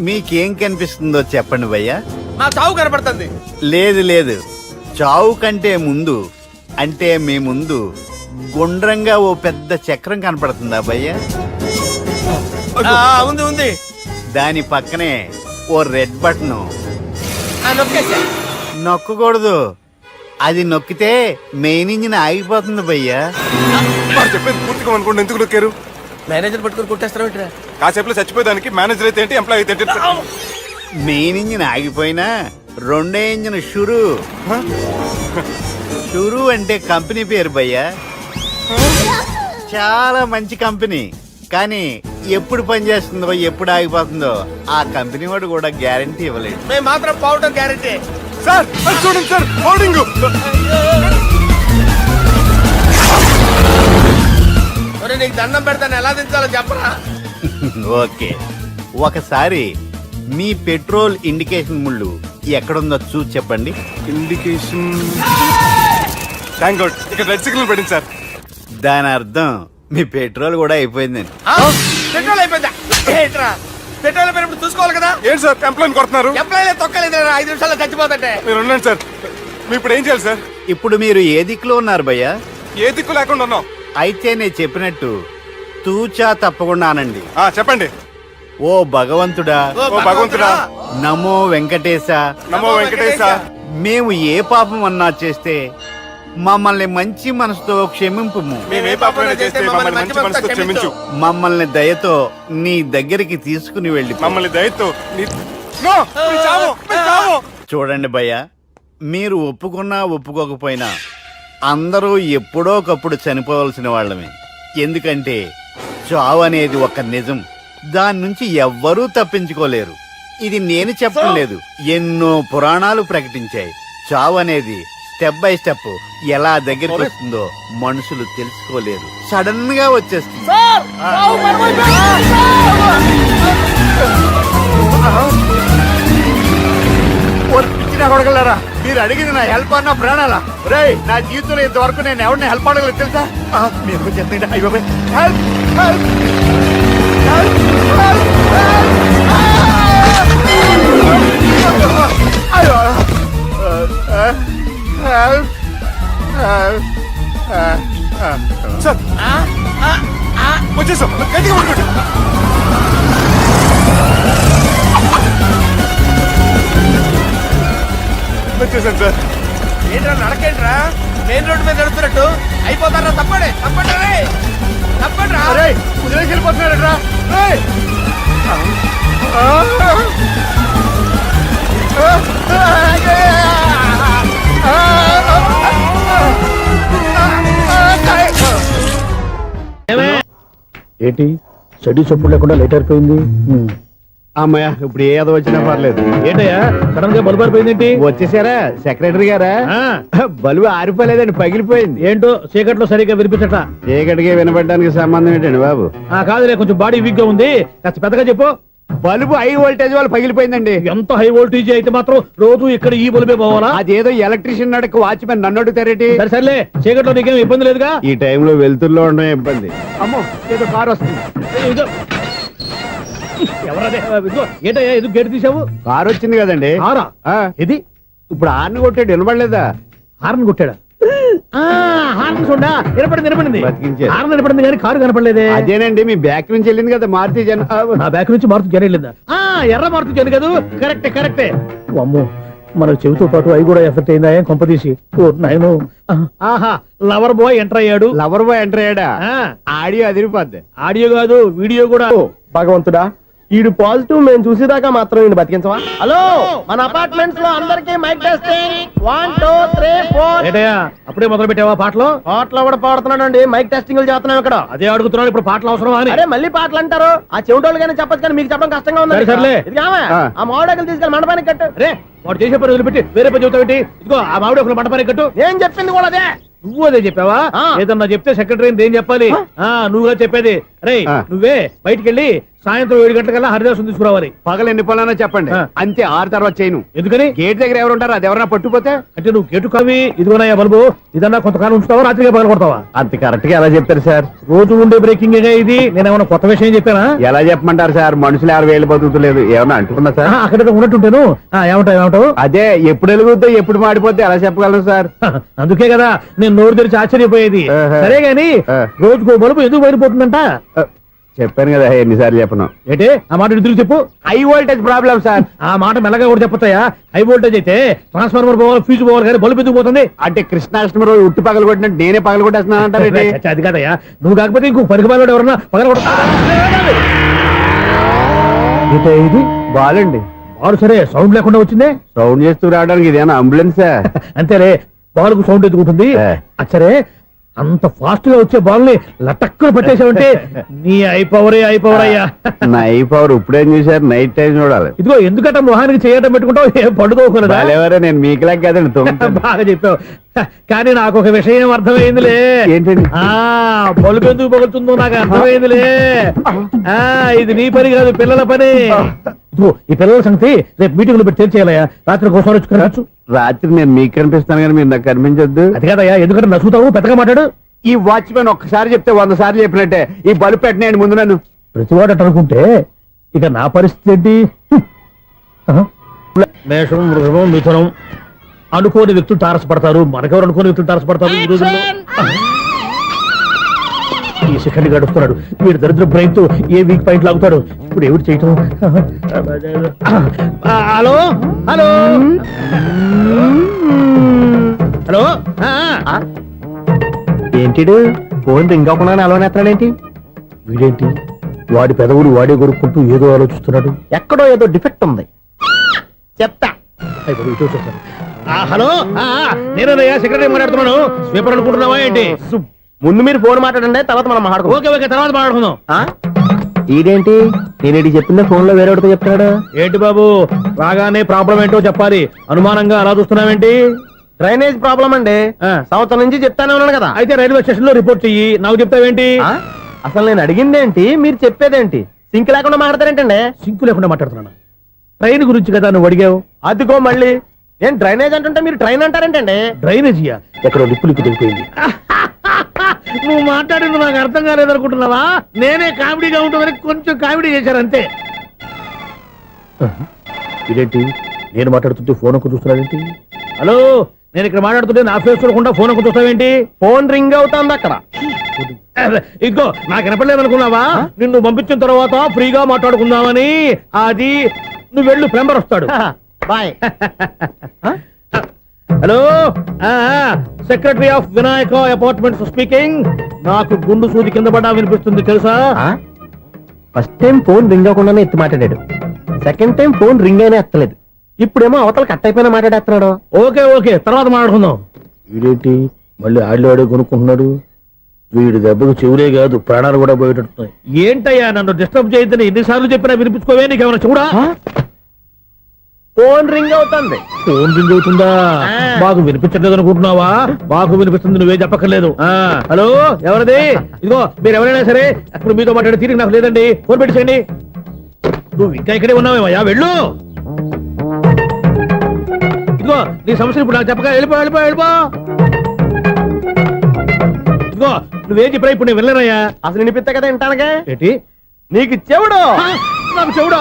మీకేం కనిపిస్తుందో చెప్పండి భయ్యా. మా చావు కనపడుతుంది. లేదు, చావు కంటే ముందు అంటే మీ ముందు గుండ్రంగా ఓ పెద్ద చక్రం కనపడుతుందా భయ్యా? ఉంది. దాని పక్కనే ఓ రెడ్ బటన్. నొక్కేసా. నొక్కకూడదు, అది నొక్కితే మెయిన్ ఇంజిన్ ఆగిపోతుంది భయ్యా. వాడు చెప్పేది పూర్తిగా అనుకోండి. ఎందుకు నొక్కారు? మేనేజర్ పట్టుకుని కొట్టేస్తారా? కాసేపులో చచ్చిపోయేదానికి మేనేజర్ అయితే ఏంటి, ఎంప్లాయ్ అయితే ఏంటి? మెయిన్ ఇంజిన్ ఆగిపోయినా 2వ ఇంజిన్ షురు అంటే కంపెనీ పేరు భయ్యా. చాలా మంచి కంపెనీ, కానీ ఎప్పుడు పనిచేస్తుందో ఎప్పుడు ఆగిపోతుందో ఆ కంపెనీ వాడు కూడా గ్యారంటీ ఇవ్వలేడు. మేము మాత్రం పోవటం గ్యారెంటీ. సార్ అది చూడండి సార్, హోర్డింగ్. ఒరే నీకు దండం పెడతాను, ఎలా దించాలో చెప్పరా? ఓకే, ఒకసారి మీ పెట్రోల్ ఇండికేషన్ ముళ్ళు ఎక్కడుందో చూసి చెప్పండి. ఇండికేషన్. థ్యాంక్ గాడ్, ఇక్కడ రెడ్ సిగ్నల్ పడింది సార్. దాని అర్థం మీ పెట్రోల్ కూడా అయిపోయిందండి. పెట్రోల్ అయిపోయిందా? ఏంట్రా, పెట్రోల్ అయిపోయినప్పుడు చూసుకోవాలి కదా. ఏంటి సార్ ఎంప్లాయ్ కొడుతున్నారు? ఎంప్లాయీ తొక్కలేదు, 5 నిమిషాల్లో చచ్చిపోతుంటే. మీరు ఉండండి సార్. మీ ఇప్పుడు ఏం చేయాలి సార్? ఇప్పుడు మీరు ఏ దిక్కులో ఉన్నారు భయ్యా? ఏ దిక్కు లేకుండా ఉన్నాం. అయితే నేను చెప్పినట్టు తూచా తప్పకుండా అనండి. చెప్పండి. ఓ భగవంతుడా, ఓ భగవంతుడా, నమో వెంకటేశ, నమో వెంకటేశ. మేము ఏ పాపం అన్నా చేస్తే మమ్మల్ని మంచి మనసుతో క్షమింపుము. మేము ఏ పాపమైనా చేస్తే మమ్మల్ని మంచి మనసుతో క్షమించు. మమ్మల్ని దయతో నీ దగ్గరికి తీసుకుని వెళ్ళి మమ్మల్ని దయతో నో, మీరు చావు, మీరు చావు. చూడండి భయ్యా, మీరు ఒప్పుకున్నా ఒప్పుకోకపోయినా అందరూ ఎప్పుడో ఒకప్పుడు చనిపోవలసిన వాళ్ళమే. ఎందుకంటే చావు అనేది ఒక నిజం, దాని నుంచి ఎవ్వరూ తప్పించుకోలేరు. ఇది నేను చెప్పడం లేదు, ఎన్నో పురాణాలు ప్రకటించాయి. చావు అనేది స్టెప్ బై స్టెప్ ఎలా దగ్గరికి వస్తుందో మనుషులు తెలుసుకోలేరు, సడన్ గా వచ్చేస్తుంది. కొడగలరా, మీరు అడిగింది నా హెల్ప్ అన్న ప్రాణాలా? రే, నా జీవితంలో ఇంతవరకు నేను ఎవరిని హెల్ప్ అడగలేదు తెలుసా? మీరు చెప్పండి. అయ్యో, హెల్ప్ హెల్ప్ సార్ వచ్చేసాం, గట్టిగా పట్టుకోండి. వచ్చేసాను సార్. ఏంట్రా నడకేంట్రా, మెయిన్ రోడ్ మీద నడుస్తున్నట్టు అయిపోతారా? తప్పండి తప్పండి రా. కుదిరేసి వెళ్ళిపోతున్నాడరా. ఏంటి చెడు చెప్పుడు లేకుండా లేట్ అయిపోయింది? అమ్మాయ, ఇప్పుడు ఏదో వచ్చినా పర్లేదు. ఏంటయ్యా సడన్ గా బల్బు అయిపోయింది? వచ్చేసారా సెక్రటరీ గారా? బలువు ఆరిపోలేదండి, పగిలిపోయింది. ఏంటో చీకట్లో సరిగ్గా వినిపించట. చీకటికి వినపడడానికి సంబంధం ఏంటండి బాబు? కాదులే, కొంచెం బాడీ వీక్ గా ఉంది, కాస్త పెద్దగా చెప్పు. బల్బు హై వోల్టేజ్ వాళ్ళు పగిలిపోయిందండి. ఎంత హై వోల్టేజ్ అయితే మాత్రం రోజు ఇక్కడ ఈ బల్బే పోవాలా? అదేదో ఎలక్ట్రీషియన్ నడక వాచ్మెన్ నన్ను అడుగుతారేటి? సరే సర్లే, చీకట్లో నీకేం ఇబ్బంది లేదుగా? ఈ టైంలో వెళ్తుల్లో ఉండడం ఇబ్బంది. అమ్మో, ఏదో కారు వస్తుంది. ఇదిగో. ఎవరదే? ఇదిగో, ఏంటయ్యా ఎందుకు గేటు తీసావు? కారు వచ్చింది కదండి. కారా? ఆ, ఇది ఇప్పుడు హార్న్ కొట్టాడు, వినబడలేదా? హార్న్ కొట్టాడా? వినపడింది బతికించారు. హార్న్ వినపడింది కానీ కారు కనపడలేదే. అదేనండి మీ బ్యాక్ నుంచి వెళ్ళింది కదా మారుతి జన నా బ్యాక్ నుంచి మారుతు జన వెళ్ళిందా? ఎర్ర మారుతు జన కదా, కరెక్టే. అమ్మో, మన చెవితో పాటు అవి కూడా ఎఫెక్ట్ అయిందా ఏం కొంపదీసి? ఓ నాయనో. ఆహా, లవర్ బాయ్ ఎంటర్ అయ్యాడు. లవర్ బాయ్ ఎంటర్ అయ్యాడా? ఆ, ఆడియో అదిరిపోద్ది. ఆడియో కాదు వీడియో కూడా. భగవంతుడా, ఈడు పాజిటివ్ మేము చూసేదాకా మాత్రం ఈయన బతికించవా? హలో, మన అపార్ట్మెంట్స్ లో అందరికి మైక్ టెస్టింగ్ 1 2 3 4. ఏంటయ్యా అప్పుడే మొదలు పెట్టావా పాటలు? పాటలు కూడా పాడుతున్నాడు అండి, మైక్ టెస్టింగ్ చేస్తున్నాం ఇక్కడ. అదే అడుగుతున్నాను, ఇప్పుడు పాటలు అవసరమా అని. అరే మళ్ళీ పాటలు అంటారు, ఆ చెవిటోళ్ళు కానీ చెప్పచ్చు కానీ మీకు చెప్పడం కష్టంగా ఉంది. సర్లే. ఇది కావా? ఆ మామిడాకులు తీసుకెళ్ళి మండపానికి కట్టు. రే, వాడు చేసే పని వదిలిపెట్టి వేరే పని చెబుతావు ఏంటి? ఇదిగో ఆ మామిడి ఒక మంటపానికి కట్టు. నేను చెప్పింది కూడా అదే. నువ్వు అదే చెప్పావా? ఆ. ఏదన్నా చెప్తే సెక్రటరీ ఏం చెప్పాలి? నువ్వుగా చెప్పేది. రే, నువ్వే బయటికి వెళ్ళి సాయంత్రం 7 గంటలకల్లా హరిదాసు తీసుకురావాలి. పగలు ఎన్ని పనులన్నా చెప్పండి, అంతే 6 తర్వాత చేయను. ఎందుకని? గేట్ దగ్గర ఎవరు ఉంటారు, అది ఎవరన్నా పట్టుపోతే? అంటే నువ్వు గేటు కవి ఇదిగోనయ్యా బల్బు, ఇదన్నా కొంతకాలం ఉంచుతావా, రాత్రిగా పగల కొడతావా? అంత కరెక్ట్ గా ఎలా చెప్తారు సార్? రోజు ఉండే బ్రేకింగ్ ఇది. నేనేమన్నా కొత్త విషయం చెప్పానా? ఎలా చెప్పమంటారు సార్? మనుషులు 60 వేలు బతుకుతలేదు, ఏమన్నా అంటున్నా సార్? అక్కడ ఉన్నట్టుంటాను. ఏమంటావు? అదే ఎప్పుడు వెలుగుతో ఎప్పుడు మాడిపోతే ఎలా చెప్పగలను సార్? అందుకే కదా నేను నోరు తెరిచి ఆశ్చర్యపోయేది. సరే గాని రోజుకో బల్బు ఎందుకు బయటపోతుందంట? చెప్పాను కదా ఎన్నిసార్లు చెప్పను. ఏంటే ఆ మాట ఎదురు చెప్పు. High voltage problem sir. ఆ మాట మెల్లగా కూడా చెప్పొచ్చాయా? హై వోల్టేజ్ అయితే ట్రాన్స్ఫార్మర్ పోవాలి, ఫ్యూజ్ పోవాలి, కానీ బల్బు ఎందుకు పోతుంది? అంటే కృష్ణాష్టమి రోజు ఉట్టి పగలు కొట్టినట్టు నేనే పగలు కొట్టేస్తున్నాను అంటారు. చచ్చా, అది కాదయ్యా. నువ్వు కాకపోతే ఇంకో పనికి బాగా ఎవరన్నా పగల కొడతారా? ఇది బాలండి బాలు సరే సౌండ్ లేకుండా వచ్చిందే. సౌండ్ చేస్తూ రావడానికి ఇదేనా అంబులెన్సా? అంతేలే, బాల్కు సౌండ్ ఎదుగుతుంది. సరే, అంత ఫాస్ట్ గా వచ్చే బాల్ ని లటక్కులు పట్టేసావంటే నీ అయిపోవరే అయ్యా. నైట్ పవర్ ఇప్పుడేం చూసారు, నైట్ టైం చూడాలి. ఇదిగో ఎందుకంటే మొహానికి చేయటం పెట్టుకుంటావు, ఏం పడుకోకూడదా? ఎవరే నేను మీకులాగా కదండి. బాగా చెప్పావు. కానీ నాకు ఒక విషయం అర్థమైందిలే. ఏంటండి? బల్బు ఎందుకు పగులుతుందో నాకు అర్థమైందిలే. ఇది నీ పని కాదు, పిల్లల పని. ఇదిగో ఈ పిల్లల సంగతి రేపు మీటింగ్ లో పెట్టి తెలిసేయాలయ్యా. రాత్రి కోసం వచ్చుకోవచ్చు. రాత్రి నేను మీకు కనిపిస్తాను కానీ మీరు నాకు కనిపించొద్దు. అది కాదయ్యా, ఎందుకంటే నచ్చుతావు, పెద్దగా మాట్లాడు. ఈ వాచ్మెన్ ఒక్కసారి చెప్తే 100 సార్లు చెప్పినట్టే. ఈ బల్బు పెట్టినాయండి ముందు నన్ను. ప్రతివాడు అనుకుంటే ఇక నా పరిస్థితి ఏంటి? మేషం, వృషభం, మిథునం అనుకోని వ్యక్తులు తారసపడతారు. మనకెవరు అనుకోని వ్యక్తులు తారసపడతారు ఈ రోజుల్లో? ఈ సెకండ్ గడుపుతున్నాడు వీడు దరిద్ర బ్రెయిన్ తో. ఏ వీక్ పాయింట్ లాగుతాడు ఇప్పుడు? ఏమిటి చేయటం? Hello hello hello. ఏంటిడు ఫోన్ రింగ్ అవ్వకుండా అలవనేస్తాడేంటి? వీడేంటి వాడి పెదవులు వాడే కొరుక్కుంటూ ఏదో ఆలోచిస్తున్నాడు. ఎక్కడో ఏదో డిఫెక్ట్ ఉంది, చెప్తా. హలో, నేనయ్యా సెక్రటరీ మాట్లాడుతున్నాను. స్వీపర్ అనుకుంటున్నావా ఏంటి? ముందు మీరు ఫోన్ మాట్లాడండి, తర్వాత మనం మాట్లాడుకో. ఓకే, తర్వాత మాట్లాడుకుందాం. ఇదేంటి నేను చెప్పిందే ఫోన్ లో వేరే ఒకటి చెప్తాడు. ఏంటి బాబు, రాగానే ప్రాబ్లం ఏంటో చెప్పాలి. అనుమానంగా అలా చూస్తున్నావేంటి? డ్రైనేజ్ ప్రాబ్లం అండి. సంవత్సరం నుంచి చెప్తానే ఉన్నాను కదా. అయితే రైల్వే స్టేషన్ లో రిపోర్ట్ చెయ్యి, నాకు చెప్తావేంటి? అసలు నేను అడిగిందేంటి, మీరు చెప్పేదేంటి? సింక్ లేకుండా మాట్లాడతారేంటండి? సింకు లేకుండా మాట్లాడుతున్నాను. ట్రైన్ గురించి కదా నువ్వు అడిగావు. అదిగో మళ్ళీ నేను డ్రైనేజ్ అంటుంటే మీరు ట్రైన్ అంటారేంటండి? డ్రైనేజీయా? ఎక్కడో లిప్పు దిగిపోయింది. నువ్వు మాట్లాడింది నాకు అర్థం కాలేదనుకుంటున్నావా? నేనే కామెడీగా ఉంటుందని కొంచెం కామెడీ చేశారు అంతే. ఇదేంటి నేను మాట్లాడుతుంటే ఫోన్ ఒక్క చూస్తున్నాడేంటి? హలో, నేను ఇక్కడ మాట్లాడుతుంటే నా ఫేస్ చూడకుండా ఫోన్ ఒక్క చూస్తావేంటి? ఫోన్ రింగ్ అవుతుంది అక్కడ. ఇదిగో నాకు వినపడలేదు అనుకున్నావా? నిన్ను పంపించిన తర్వాత ఫ్రీగా మాట్లాడుకుందామని. అది నువ్వు వెళ్ళు, ప్లంబర్ వస్తాడు. Bye. Hello, secretary of Vinayaka apartments speaking. నాకు గుండు సూది కింద పడ్డా వినిపిస్తుంది తెలుసా? ఫస్ట్ టైం ఫోన్ రింగ్ అవ్వకుండానే ఎత్తి మాట్లాడాడు, సెకండ్ టైం ఫోన్ రింగ్ అయినా ఎత్తలేదు, ఇప్పుడేమో అవతల కట్ అయిపోయినా మాట్లాడేస్తున్నాడు. ఓకే, తర్వాత మాట్లాడుకుందాం. వీడేంటి మళ్ళీ ఆడిలో ఆడే కొనుక్కుంటున్నాడు? వీడి దెబ్బకు చెవులే కాదు ప్రాణాలు కూడా పోయేటట్టున్నాయి. ఏంటయ్యా నన్ను డిస్టర్బ్ చేయొద్దని ఎన్నిసార్లు చెప్పినా వినిపించుకోవే? నీకేమైనా చూడా? ఫోన్ రింగ్ అవుతుంది. ఫోన్ రింగ్ అవుతుందా? మాకు వినిపించట్లేదు అనుకుంటున్నావా? మాకు వినిపిస్తుంది, నువ్వే చెప్పక్కర్లేదు. హలో, ఎవరిది? ఇదిగో మీరు ఎవరైనా సరే అప్పుడు మీతో మాట్లాడే తీరిక నాకు లేదండి. ఫోన్ పెట్టేసేయండి. నువ్వు ఇంకా ఇక్కడే ఉన్నావేమయ్యా, వెళ్ళు. ఇదిగో నీ సమస్యలు ఇప్పుడు నాకు చెప్పక వెళ్ళిపో. ఇదిగో నువ్వేం చెప్పరా ఇప్పుడు నేను వెళ్ళానయ్యా. అసలు వినిపిస్తా కదా వింటానగా. ఏంటి నీకు చెవుడు నాకు చెవుడా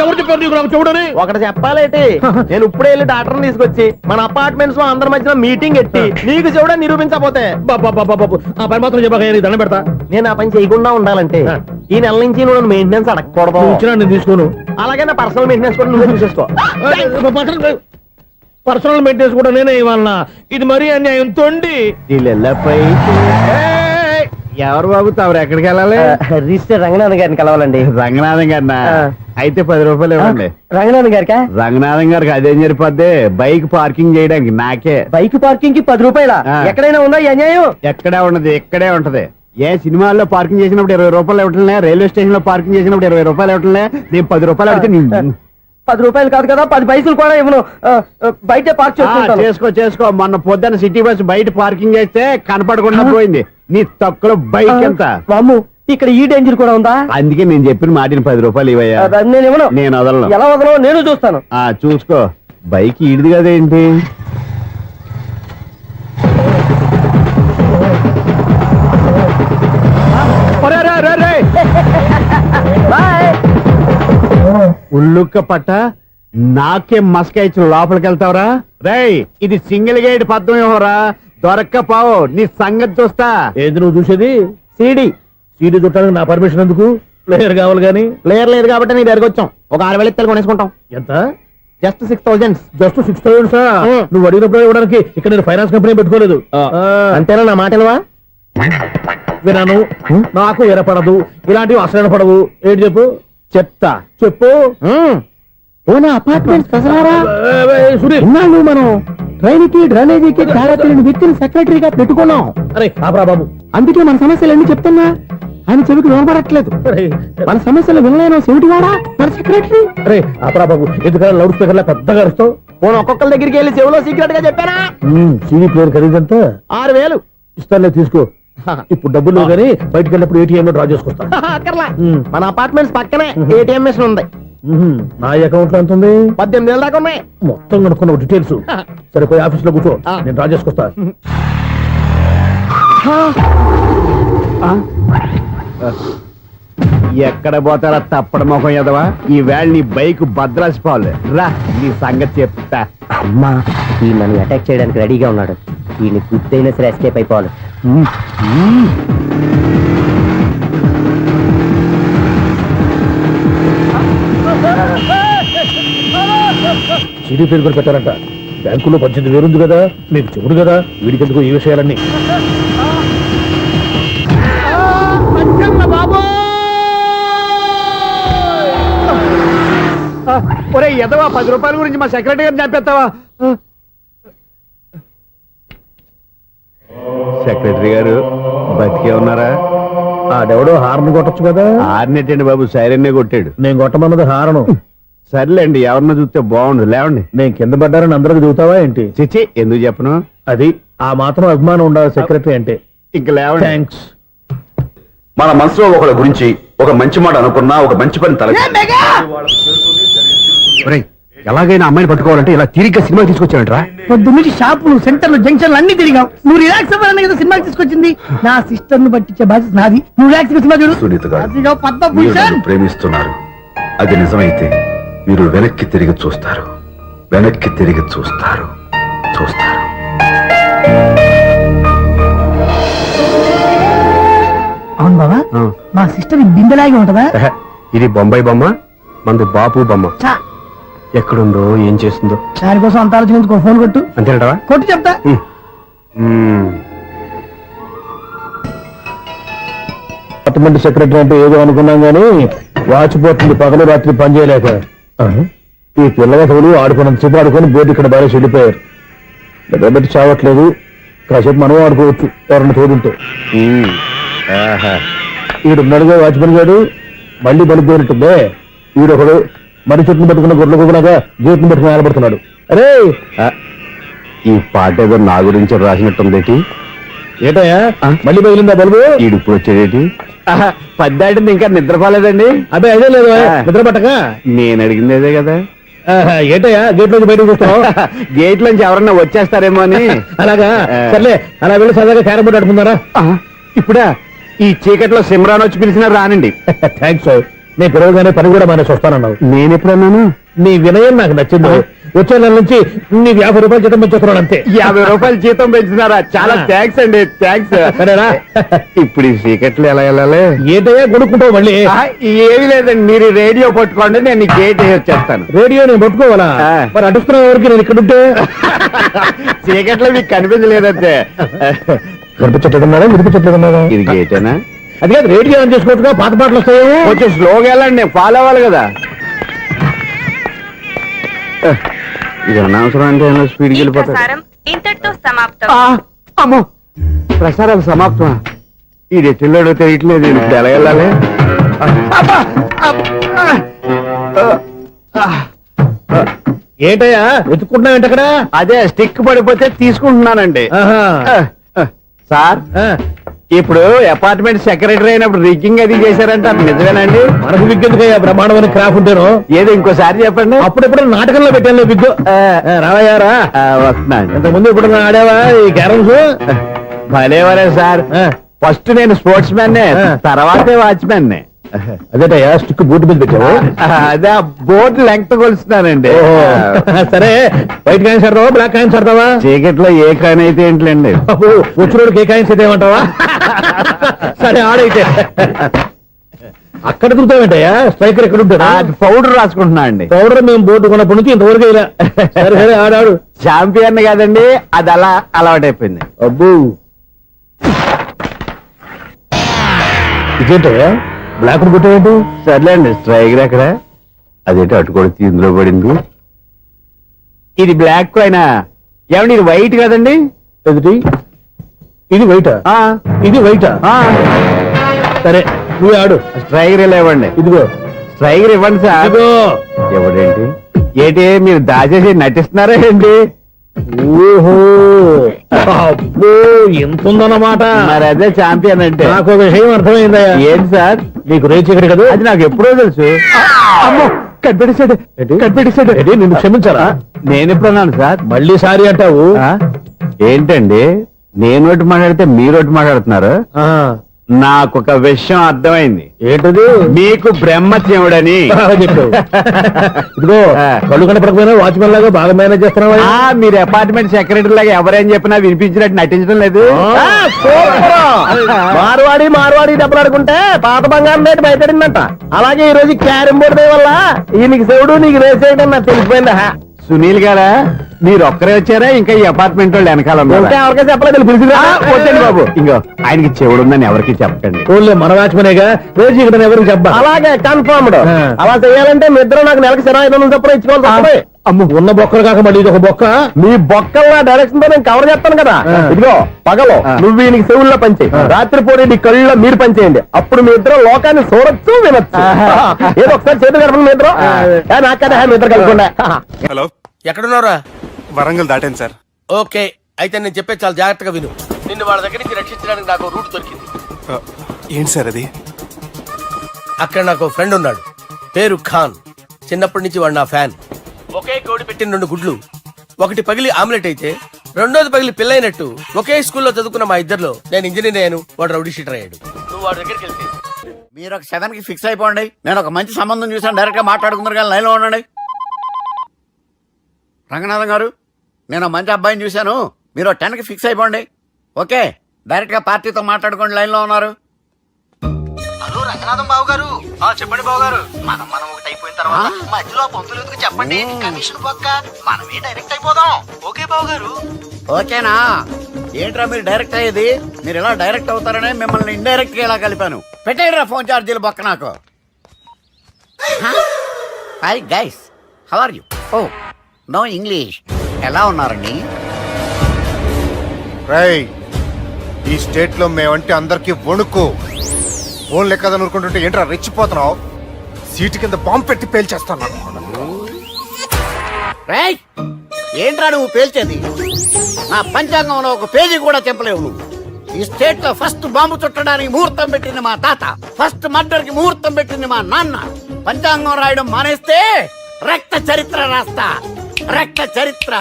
ఎవరు చెప్పారు నీకు నాకు చెవుడని? ఒకటి చెప్పాలేటి నేను ఇప్పుడే వెళ్ళి డాక్టర్ని తీసుకొచ్చి మన అపార్ట్మెంట్స్ లో అందరి మధ్యన మీటింగ్ ఎట్టి నీకు చెవుడా నిరూపించకపోతే బాబు ఆ పని మాత్రం చెప్పక నేను దండం పెడతా. నేను ఆ పని చేయకుండా ఉండాలంటే ఈ నెల నుంచి నువ్వు మెయింటెనెన్స్ అడగకూడదు. నువ్వు ఇచ్చినా నేను తీసుకోను. అలాగే నా పర్సనల్ మెయింటెనెన్స్ కూడా నువ్వే చూసేసుకో. పర్సనల్ మెయింటెనెన్స్ కూడా నేనే ఇవ్వాలన్నా? ఇది మరీ అన్యాయం తొండి. ఎవరు బాబు తమరు ఎక్కడికి వెళ్ళాలి? రిజిస్టర్ రంగనాథ్ గారిని కలవాలండి. రంగనాథం గారినా? అయితే 10 రూపాయలు ఇవ్వండి. రంగనాథ్ గారికా? రంగనాథం గారికి అదేం సరిపోద్ది, బైక్ పార్కింగ్ చేయడానికి నాకే. బైక్ పార్కింగ్ కి 10 రూపాయల? ఎక్కడైనా ఉందా ఈ అన్యాయం? ఎక్కడే ఉండదు, ఇక్కడే ఉంటది. ఏ సినిమాల్లో పార్కింగ్ చేసినప్పుడు 20 రూపాయలు ఇవ్వట్లే, రైల్వే స్టేషన్ లో పార్కింగ్ చేసినప్పుడు 20 రూపాయలు ఇవ్వట్లే. నేను 10 రూపాయలు అడిగితే 10 రూపాయలు కాదు కదా, 10 పైసలు కూడా ఇవ్వను. బయటే పార్క్ చేసుకుంటాను. చేసుకో. మొన్న పొద్దున్న సిటీ బస్ బయట పార్కింగ్ చేస్తే కనపడకుండా పోయింది. నీ తక్కువ బైక్ ఎంత? వామ్ము, ఇక్కడ ఈ డేంజర్ కూడా ఉందా? అందుకే నేను చెప్పిన మాటిని 10 రూపాయలు ఇవ్వయ్యా. నేను ఇవ్వను. నేను వదలను. ఎలా వదలను నేను చూస్తాను. చూసుకో. బైక్ ఈడిది కదేంటి? ఉల్లుక్క పట్ట నాకే మస్క ఇచ్చిన లోపలికి వెళ్తావరా? రేయ్, ఇది సింగిల్ గేట్ పద్మం ఇవ్వరా, దొరక్కపోవు నీ సంగతి చూస్తా. ఏది నువ్వు చూసేది? సీడీ చుట్టానికి నా పర్మిషన్ ఎందుకు? ప్లేయర్ కావాలి గానీ. ప్లేయర్ లేదు కాబట్టి నీ దగ్గరకు వచ్చాం. ఒక 6,000 ఇత్తలు కొనేసుకుంటాం. ఎంత? జస్ట్ 6,000. Just 6,000 sir? నువ్వు అడిగినప్పుడు ఇవ్వడానికి ఇక్కడ నేను ఫైనాన్స్ కంపెనీ పెట్టుకోలేదు. అంతేనా నా మాటలువా? వినాను, నాకు ఎరపడదు, ఇలాంటివి అసలు పడవు. ఏంటి చెప్పు? చెప్తా. చెప్పు. ఓనా అపార్ట్మెంట్స్ కసరారా? సునీల్, ఇన్నాళ్ళు మనం ట్రైన్కి డ్రైనేజీకి తేడా తెలియని వ్యక్తిని సెక్రటరీగా పెట్టుకున్నాం. అరే ఆపరా బాబు. అందుకే మన సమస్యలు ఎన్ని చెప్తున్నా ఆయన చెవికి వినపడట్లేదు. మన సమస్యలు వినలేను చెవిటివాడా మన సెక్రటరీ. అరే ఆపరా బాబు, ఎందుకంటే లౌడ్ స్పీకర్ లా పెద్దగా అరుస్తావు. పోను ఒక్కొక్కరి దగ్గరికి వెళ్ళి చెవిలో సీక్రెట్ గా చెప్పానా? CD player ఖరీదంతా 6,000. ఇస్తానులే, తీసుకో. ఇప్పుడు డబ్బులు కానీ బయటకు వెళ్ళినప్పుడు ఏటీఎం లో డ్రా చేసుకొస్తా. అక్కర్లా, మన అపార్ట్మెంట్స్ పక్కనే ఏటీఎం మిషన్ ఉంది. నా అకౌంట్ లో ఎంత ఉంది? 18,000 దాకా ఉన్నాయి. మొత్తం కనుక్కున్న డీటెయిల్స్. సరిపోయి ఆఫీస్ లో కూర్చో, నేను డ్రా చేసుకొస్తా. ఎక్కడ పోతారా తప్పడ మొఖం ఎదవా? ఈ వేళ నీ బైక్ భద్రాసిపోవాలి. రా, నీ సంగతి చెప్తా. అమ్మా, ఈ నన్ను అటాక్ చేయడానికి రెడీగా ఉన్నాడు. ఈయన గుద్దైనా సరే ఎస్కేప్ అయిపోవాలి. సీడీ ప్లేయర్ కూడా పెట్టారంట. బ్యాంకులో 18,000 ఉంది కదా, మీకు చెబుడు కదా, వీడికెందుకు ఈ విషయాలన్నీ? ఒరే ఎదవా, 10 రూపాయల గురించి మా సెక్రటరీ గారిని చంపేస్తావా? సెక్రటరీ గారు బతికే ఉన్నారా? ఆడెవడో హార్న్ కొట్టచ్చు కదా. ఆరినట్టండి బాబు, సైరన్నే కొట్టాడు. నేను కొట్టమన్నది హారను. సర్లేండి, ఎవరన్నా చూస్తే బాగుండు. లేవండి. నేను కింద పడ్డారని అందరికి చూతావా ఏంటి? చిచ్చి, ఎందుకు చెప్పను? అది ఆ మాత్రం అభిమానం ఉండాలి సెక్రటరీ అంటే. ఇంక లేవండి. థ్యాంక్స్. మన మనసులో ఒకళ్ళ గురించి ఒక మంచి మాట అనుకున్నా, ఒక మంచి పని తల ఎలాగైనా అమ్మాయిని పట్టుకోవాలంటే ఇలా తిరిగి సినిమా తీసుకొచ్చాడంట్రా. పొద్దున్నుంచి షాపులు, సెంటర్లు, జంక్షన్లు అన్ని తిరిగాం. నువ్వు రిలాక్స్ అవ్వాలని కదా సినిమాకి తీసుకొచ్చింది. నా సిస్టర్ ను పట్టించే బాధ్యత నాది. నువ్వు రిలాక్స్ సినిమా చూడు. సునీత గారు, అదిగో మీరు పద్మభూషణ్. నన్ను ప్రేమిస్తున్నారు. అది నిజమైతే మీరు వెనక్కి తిరిగి చూస్తారు. వెనక్కి తిరిగి చూస్తారు. అవును బాబా, మా సిస్టర్ బిందెలాగే ఉంటదా? ఇది బొంబాయి బొమ్మ, మంది బాపు బొమ్మ. చా, ఎక్కడుందో ఏం చేస్తుందో దానికోసం అంత ఆలోచించుకో. ఫోన్ కొట్టు. అంతేనటవా? కొట్టు చెప్తా. డిపార్ట్మెంట్ సెక్రటరీ అంటే ఏదో అనుకున్నాం గానీ వాచిపోతుంది పగలు రాత్రి పని చేయలేక. ఈ పిల్లగతులు ఆడుకున్నంత సేపు ఆడుకొని బోర్డు ఇక్కడ బాగా చెడిపోయారు. నిద్రబెట్టి చావట్లేదు. కాసేపు మనం ఆడుకోవచ్చు ఎవరన్నా తోడుంటే. ఈడున్నాడుగా వాచ్మెన్ గారు, మళ్ళీ బలిపోయినట్టుందే. ఈడొకడు మరి చెట్టును పట్టుకున్న గొడ్ల గుబలాగా గేట్ను పట్టుకుని నిలబడుతున్నాడు. అరే, ఈ పాట ఏదో నా గురించి రాసినట్టుందేటి. ఏటయ్యా మళ్ళీ పగిలిందా బల్బు? ఈడు ఇప్పుడు వచ్చేదేటి? పద్దాటింది ఇంకా నిద్రపోలేదండి. అదే అదే లేదు నిద్ర పట్టక. నేను అడిగింది అదే కదా. ఏటయ్యా గేట్ నుంచి బయటకు చూస్తావు? గేట్ లోంచి ఎవరన్నా వచ్చేస్తారేమో అని. అలాగా, సర్లే అలా వెళ్ళి సరదాగా క్యారం బోర్డు ఆడుకుందారా? ఇప్పుడా? ఈ చీకట్లో సిమ్రాన్ వచ్చి పిలిచినా రానండి. థ్యాంక్స్ నేను పిలవగానే పని కూడా మానేసి వస్తానన్నావు. నేను ఎప్పుడన్నాను? నీ వినయం నాకు నచ్చింది. వచ్చే నెల నుంచి నీ 50 రూపాయలు జీతం పెంచుతున్నాను అంతే. 50 రూపాయలు జీతం పెంచినారా? చాలా థ్యాంక్స్ అండి, థ్యాంక్స్. సరేనా? ఇప్పుడు ఈ చీకట్లో ఎలా వెళ్ళాలి? ఏంటయ్యా కొనుక్కుంటావు మళ్ళీ? ఏమీ లేదండి, మీరు రేడియో పట్టుకోండి, నేను గేట్ వచ్చేస్తాను. రేడియో నేను పట్టుకోవాలా? మరి అడుస్తున్న వరకు నేను ఇక్కడ ఉంటే చీకట్లో మీకు కనిపించలేదంటే. కనిపించట్లేదన్నారా? వినిపించట్లేదన్నారా? ఇది గేటేనా? అది కాదు, రేడియో ఆన్ చేసుకోవచ్చుగా, పాత పాటలు వస్తాయేమో. కొంచెం స్లోగా వెళ్ళండి, నేను ఫాలో అవ్వాలి కదా. ఇది అనవసరం అంటే స్పీడ్కి వెళ్ళిపోతాడు. ఇంతటితో సమాప్తం. అమ్మో, ప్రసారాలు సమాప్తం. ఈ రెట్టిల్లోడో తెలియట్లేదు, ఇప్పుడు ఎలా వెళ్ళాలి? ఏంటయ్యా వెతుక్కుంటున్నావు ఏంటి అక్కడ? అదే స్టిక్ పడిపోతే తీసుకుంటున్నానండి. ఆహా. సార్, ఇప్పుడు అపార్ట్మెంట్ సెక్రటరీ అయినప్పుడు రిగ్గింగ్ అది చేశారంటే అది నిజమేనండి? మనకు విగ్గెందుకయ్యా, బ్రహ్మాండమైన క్రాఫ్ ఉంటాను. ఏదో ఇంకోసారి చెప్పండి. అప్పుడెప్పుడు నాటకంలో పెట్టాను విగ్గు. రావయ్యారా? వస్తున్నాను. ఇంతకుముందు ఇప్పుడు ఆడావా ఈ క్యారమ్స్? భలేవరే సార్, ఫస్ట్ నేను స్పోర్ట్స్ మ్యాన్, తర్వాతే వాచ్మెన్. అదేటయ్యా స్టిక్ బూట్ మీద పెట్టావు? అదే బోర్డు లెంగ్త్ కొలుస్తున్నానండి. సరే, వైట్ కాయిన్స్ ఆడతావా, బ్లాక్ కాయిన్స్ ఆడతావా? చీకట్లో ఏ కాయిన్ అయితే ఏంటండి? వచ్చినోడికి ఏ కాయిన్స్ అయితే ఏమంటావా? సరే ఆడైతే. అక్కడ దిగుతావేంటయ్యా? స్ట్రైకర్ ఎక్కడ ఉంటాడా? పౌడర్ రాసుకుంటున్నా అండి. పౌడర్ మేము బోర్డు కొన్నప్పటి నుంచి ఇంతవరకు ఇలా. సరే సరే ఆడాడు. చాంపియన్ కాదండి, అది అలా అలవాటైపోయింది. అబ్బు, ఇదేంటయ్యా బ్లాక్ కొట్టావేంటి? సర్లేండి, స్ట్రైకర్ ఎక్కడ? అదేంటి అటుకొడితే ఇందులో పడింది. ఇది బ్లాక్ కాయినా? ఏమండి ఇది వైట్ కదండి? ఎదుటి ఇది వైటా? ఇది వైటా? సరే నువ్వు ఆడు. స్ట్రైకర్ ఇలా ఇవ్వండి. ఇదిగో స్ట్రైకర్ ఇవ్వండి సార్. ఇదిగో. ఎవడేంటి ఏంటి మీరు దాచేసి నటిస్తున్నారా ఏంటి? ఓహో, అబ్బో ఎంత ఉందన్నమాట. మరి అదే చాంపియన్ అంటే. నాకు ఒక విషయం అర్థమైందయ్యా. ఏంటి సార్? నీకు రేచి ఇక్కడ కదా? అది నాకు ఎప్పుడో తెలుసు. అమ్మో, కనిపెట్టేశాడు, కనిపెట్టేశాడు. నిన్ను క్షమించాలా? నేను ఎప్పుడన్నాను సార్? మళ్ళీ సారీ అంటావు? ఏంటండి, నేను ఒకటి మాట్లాడితే మీరు ఒకటి మాట్లాడుతున్నారు. నాకు ఒక విషయం అర్థమైంది. ఏంటది? మీకు బ్రహ్మత్యముడని చెప్పావు. ఇదిగో కళ్ళు కనపడకపోయినా వాచ్మెన్ లాగా బాగా మేనేజ్ చేస్తున్నావా? మీరు అపార్ట్మెంట్ సెక్రటరీ లాగా ఎవరేం చెప్పినా వినిపించినట్టు నటించడం లేదు. మార్వాడి దెబ్బలాడుకుంటే పాత బంగారం రేటు బయటడిందంట. అలాగే ఈ రోజు క్యారం బోర్డు వల్ల ఈయనకి శివుడు నీకు రేసేయడం నాకు తెలిసిపోయిందా? సునీల్ గారా, మీరు ఒక్కరే వచ్చారా? ఇంకా ఈ అపార్ట్మెంట్ వాళ్ళు వెనకాల ఎవరికైనా చెప్పలేదు, పిలిచిరా. వద్దండి బాబు, ఇంకో ఆయనకి చెవుడుందని ఎవరికి చెప్పకండి. ఓన్లీ మన వాచ్మనేగా, రోజు ఇక్కడ ఎవరికి చెప్పా. అలాగే కన్ఫర్మ్డ్. అలా చేయాలంటే మీ ఇద్దరు నాకు నెలకి 500 చొప్పున ఇచ్చుకోవాలి. అమ్మ, ఉన్న బొక్కలు కాక మళ్ళీ ఇది ఒక బొక్క. మీ బొక్కల డైరెక్షన్ తో నేను కవర్ చేస్తాను కదా. ఇదిగో పగలో నువ్వు ఈయనకి చెవుల్లో పనిచేయి, రాత్రి పూట నీ కళ్ళలో మీరు పనిచేయండి. అప్పుడు మీ ఇద్దరు లోకాన్ని చూడొచ్చు, వినొచ్చు. ఏదో ఒకసారి చేతులు కలపండి మీ ఇద్దరు. నాకదే మీ ఇద్దరు కలపకుండా. హలో, ఎక్కడున్నారా? వరంగల్ దాటాను సార్. ఓకే, అయితే నేను చెప్పేది చాలా జాగ్రత్తగా విను. నిన్ను వాళ్ళ దగ్గర నుంచి రక్షించడానికి నాకు రూట్ దొరికింది. ఏంటి సార్ అది? అక్కడ నాకు ఫ్రెండ్ ఉన్నాడు, పేరు ఖాన్. చిన్నప్పటి నుంచి వాడు నా ఫ్యాన్. ఒకే కోడి పెట్టిన 2 గుడ్లు, ఒకటి పగిలి ఆమ్లెట్ అయితే రెండోది పగిలి పిల్లైనట్టు ఒకే స్కూల్లో చదువుకున్న మా ఇద్దరిలో నేను ఇంజనీర్ అయ్యాను, వాడు రౌడీ షీటర్ అయ్యాడు. నువ్వు వాడి దగ్గరికి వెళ్తే మీరు ఒక 7కి ఫిక్స్ అయిపోండి. నేను ఒక మంచి సంబంధం చూసాను, డైరెక్ట్ గా మాట్లాడుకున్నారు కానీ లైన్లో ఉండండి. రంగనాథం గారు, నేను మంచి అబ్బాయిని చూశాను, మీరు 10కి ఫిక్స్ అయిపోండి. ఓకే, డైరెక్ట్ గా పార్టీతో మాట్లాడుకోండి, లైన్లో ఉన్నారు. హలో రంగనాథం బాబు గారు. చెప్పండి బాబు గారు. మనం ఒకటి అయిపోయిన తర్వాత మధ్యలో పొంతులు ఎందుకు చెప్పండి, కమిషన్ పక్క మనమే డైరెక్ట్ అయిపోదాం. ఓకే బాబు గారు. ఓకేనా? ఏంట్రా మీరు డైరెక్ట్ అయ్యేది? మీరు ఇలా డైరెక్ట్ అవుతారనే మిమ్మల్ని ఇండైరెక్ట్ గా ఇలా కలిపాను. పెట్టేయరా ఫోన్ ఛార్జీలు బొక్క నాకు. Hi guys, how are you? Oh no English. ఎలా ఉన్నారండి? రై, ఈ స్టేట్ లో మేమంటే అందరికి వణుకు. ఫోన్ లెక్క అనుకుంటుంటే ఏంట్రా రెచ్చిపోతున్నావు? సీటు కింద బాంబు పెట్టి పేల్చేస్తాను. రేయ్, ఏంట్రా నువ్వు పేల్చేది? నా పంచాంగంలో ఒక పేజీ కూడా చెప్పలేవు నువ్వు. ఈ స్టేట్ లో ఫస్ట్ బాంబు చుట్టడానికి ముహూర్తం పెట్టింది మా తాత, ఫస్ట్ మర్డర్ కి ముహూర్తం పెట్టింది మా నాన్న. పంచాంగం రాయడం మానేస్తే రక్త చరిత్ర రాస్తా, రక్త చరిత్ర.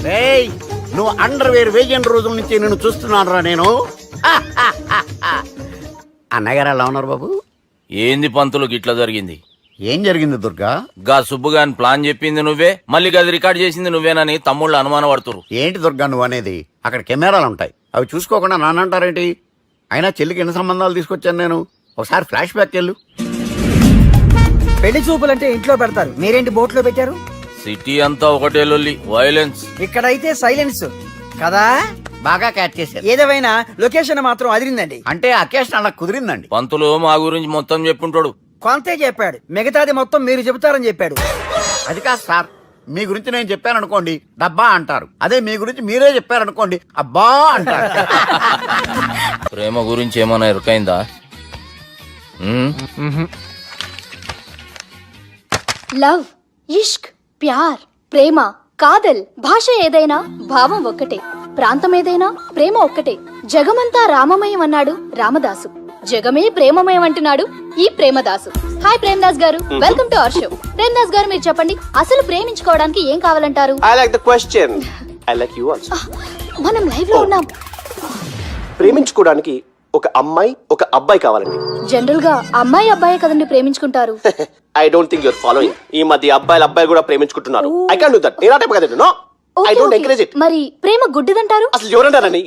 రేయ్, నువ్వు అండర్వేర్ వేయని రోజుల నుంచి నిన్ను చూస్తున్నాను రా నేను. అన్నగారు ఎలా ఉన్నారు బాబు? ఏంది పంతులు గిట్లా జరిగింది? ఏం జరిగింది దుర్గా? గా సుబ్బుగాని ప్లాన్ చెప్పింది నువ్వే, మళ్ళీ గది రికార్డ్ చేసింది నువ్వేనని తమ్ముళ్ళు అనుమాన పడుతురు. ఏంటి దుర్గా నువ్వు అనేది? అక్కడ కెమెరాలు ఉంటాయి, అవి చూసుకోకుండా నాన్నంటారేంటి? అయినా చెల్లికి ఎన్ని సంబంధాలు తీసుకొచ్చాను నేను. ఒకసారి ఫ్లాష్ బ్యాక్ వెళ్ళు. పెళ్లి చూపులంటే ఇంట్లో పెడతారు, మీరేంటి బోట్లో పెట్టారు? సిటీ అంతా ఒకటే లొల్లి, వైలెన్స్. ఇక్కడైతే సైలెన్స్ కదా. బాగా క్యాచ్ చేశారు. ఏదేమైనా లొకేషన్ మాత్రం అదిరిందండి. అంటే అకేషన్ అలా కుదిరిందండి. పంతులు మా గురించి మొత్తం చెప్పుంటాడు. కొంతే చెప్పాడు, మిగతాది మొత్తం మీరు చెబుతారని చెప్పాడు. అది కాదు సార్, మీ గురించి నేను చెప్పాను అనుకోండి డబ్బా అంటారు, అదే మీ గురించి మీరే చెప్పారనుకోండి అబ్బా అంటారు. ప్రేమ గురించి ఏమైనా ఎరుకైందా? లవ్, ఇష్క్, ప్యార్, ప్రేమ, కాదల్ భాష ఏదైనా భావం ఒక్కటే, ప్రాంతం ఏదైనా ప్రేమ ఒక్కటే. జగమంతా రామమయం అన్నాడు రామదాసు, జగమే ప్రేమమయం అంటున్నాడు ఈ ప్రేమదాసు. హాయ్ ప్రేమదాస్ గారు, welcome to our show. Premadasa గారు మీరు చెప్పండి, అసలు ప్రేమించుకోవడానికి ఏం కావాలంటారు? I like the question. I like you also. మనం లైవ్ లో ఉన్నాం. ప్రేమించుకోవడానికి ఒక అమ్మాయి ఒక అబ్బాయి కావాలండి. జనరల్ గా అమ్మాయి అబ్బాయి కదండి ప్రేమించుకుంటారు. I don't think your following. ఈ మధ్య అబ్బాయిలు కూడా ప్రేమించుకుంటున్నారు. I can't do that. నేను ఆ టైప్ కదండి. No, I don't encourage it. మరి ప్రేమ గుడ్డిదంటారు? అసలు ఎవరన్నారని?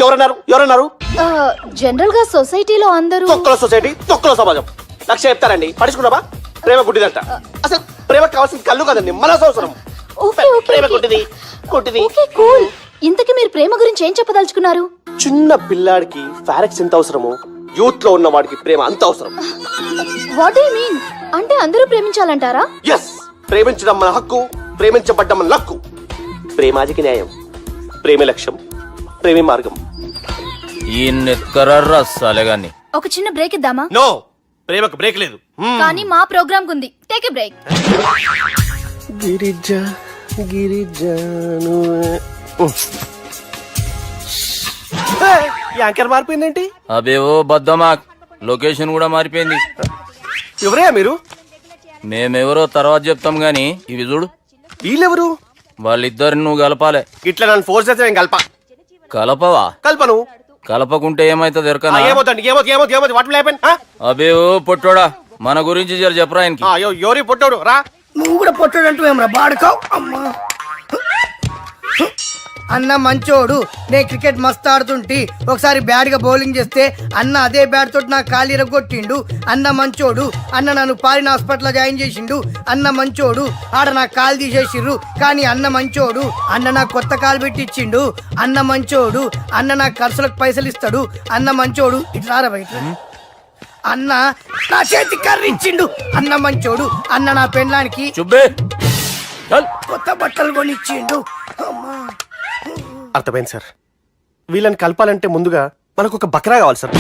ఎవరన్నారు? జనరల్ గా సొసైటీలో అందరూ తొక్కల సొసైటీ, తొక్కల సమాజం లక్ష చెప్తారండి. పడుచుకున్నావా? ప్రేమ గుడ్డిదంట. అసలు ప్రేమ కావాల్సిన కళ్ళు కదండి, మనసు అవసరం. ఓకే ఓకే ప్రేమ గుడ్డిది. Okay cool. ఇంతకీ మీరు ప్రేమ గురించి ఏం చెప్పదలుచుకున్నారు? చిన్న పిల్లాడికి ఫారెక్స్ ఎంత అవసరమో యూత్ లో ఉన్న వాడికి ప్రేమ అంత అవసరం. What do you mean? అంటే అందరూ ప్రేమించాలంటారా? ఎస్, ప్రేమించడం మన హక్కు, ప్రేమించబడ్డం మన లక్కు. ప్రేమాజికి న్యాయం, ప్రేమే లక్ష్యం, ప్రేమే మార్గం. ఈ నెక్కరర్రా సాలెగాన్ని. ఒక చిన్న బ్రేక్ ఇద్దామా? నో, ప్రేమకు బ్రేక్ లేదు. కానీ మా ప్రోగ్రామ్ కుంది. Take a break. గిరిజ గిరిజను యాంకర్ మారిపోయిందేంటి? అబేవో బద్దమాక్, లొకేషన్ కూడా మారిపోయింది. ఎవరయ్యా మీరు? మేమెవరో తర్వాత చెప్తాం గాని ఇవి చూడు. వీళ్ళెవరు? వాళ్ళిద్దరిని నువ్వు కలపాలే. ఇట్లా నన్ను ఫోర్స్ చేస్తే నేను కలపవా? కల్పను. కలపకుంటే ఏమైతుంది ఎరకనా? ఏమవుతుంది? What will happen? అబేవో పొట్టోడా, మన గురించి జర చెప్పరా ఆయనకి. ఎవరి పొట్టాడు రా. నువ్వు కూడా పొట్టాడంటూ ఏమరా బాడుకావు. అమ్మా అన్న మంచోడు, నేను క్రికెట్ మస్తు ఆడుతుంటి, ఒకసారి బ్యాడ్ గా బౌలింగ్ చేస్తే అన్న అదే బ్యాట్ తోటి నా కాలు ఇరగొట్టిండు. అన్న మంచోడు, అన్న నన్ను పాలిన హాస్పిటల్ జాయిన్ చేసిండు. అన్న మంచోడు, ఆడ నా కాలు తీసేసిర్రు కానీ అన్న మంచోడు, అన్న నాకు కొత్త కాలు పెట్టిచ్చిండు. అన్న మంచోడు, అన్న నాకు ఖర్చులకు పైసలు ఇస్తాడు. అన్న మంచోడు, ఇట్లా బయట అన్న నా చేతి కర్రీ ఇచ్చిండు. అన్న మంచోడు, అన్న నా పెళ్ళానికి చుబ్బే కొత్త బట్టలు కొనిచ్చిండు. అమ్మా అర్థమైంది సార్. వీళ్ళని కలపాలంటే ముందుగా మనకు ఒక బక్రా కావాలి సార్.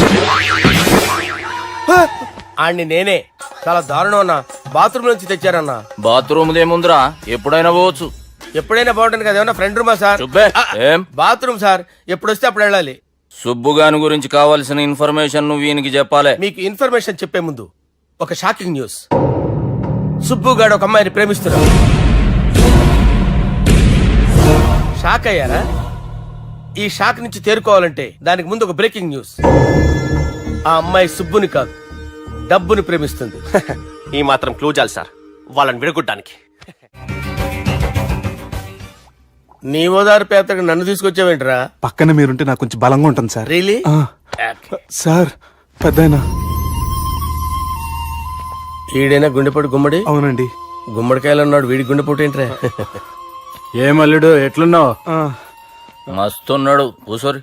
ఆడిని నేనే చాలా దారుణం అన్నా. బాత్రూమ్ నుంచి తెచ్చారన్నా. బాత్రూమ్ దేముందిరా, ఎప్పుడైనా పోవచ్చు. ఎప్పుడైనా బాగుంటుంది కదా. ఏమన్నా ఫ్రెండ్ రూమా సార్? చుబ్బే ఏం బాత్రూమ్ సార్, ఎప్పుడు వస్తే అప్పుడు వెళ్ళాలి. సుబ్బుగాని గురించి కావాల్సిన ఇన్ఫర్మేషన్ నువ్వు ఈయనకి చెప్పాలి. మీకు ఇన్ఫర్మేషన్ చెప్పే ముందు ఒక షాకింగ్ న్యూస్. సుబ్బుగాడు ఒక అమ్మాయిని ప్రేమిస్తున్నాడు. షాక్ అయ్యారా? ఈ షాక్ నుంచి తేరుకోవాలంటే దానికి ముందు ఒక బ్రేకింగ్ న్యూస్. ఆ అమ్మాయి సుబ్బుని కాదు, డబ్బుని ప్రేమిస్తుంది. ఈ మాత్రం క్లూ చాలు సార్ వాళ్ళని విడగొట్టడానికి. నీ ఓదారు పేదకు నన్ను తీసుకొచ్చావేంట్రా? పక్కన మీరుంటే నాకు కొంచెం బలంగా ఉంటుంది సార్. రియలీ? సార్ పెద్దయినా. ఈడైనా గుండెపోటు గుమ్మడి? అవునండి. గుమ్మడికాయలు ఉన్నాడు, వీడి గుండెపోటు ఏంట్రా? ఏమల్లుడు ఎట్లున్నావు? మస్తున్నాడు కూసోరి.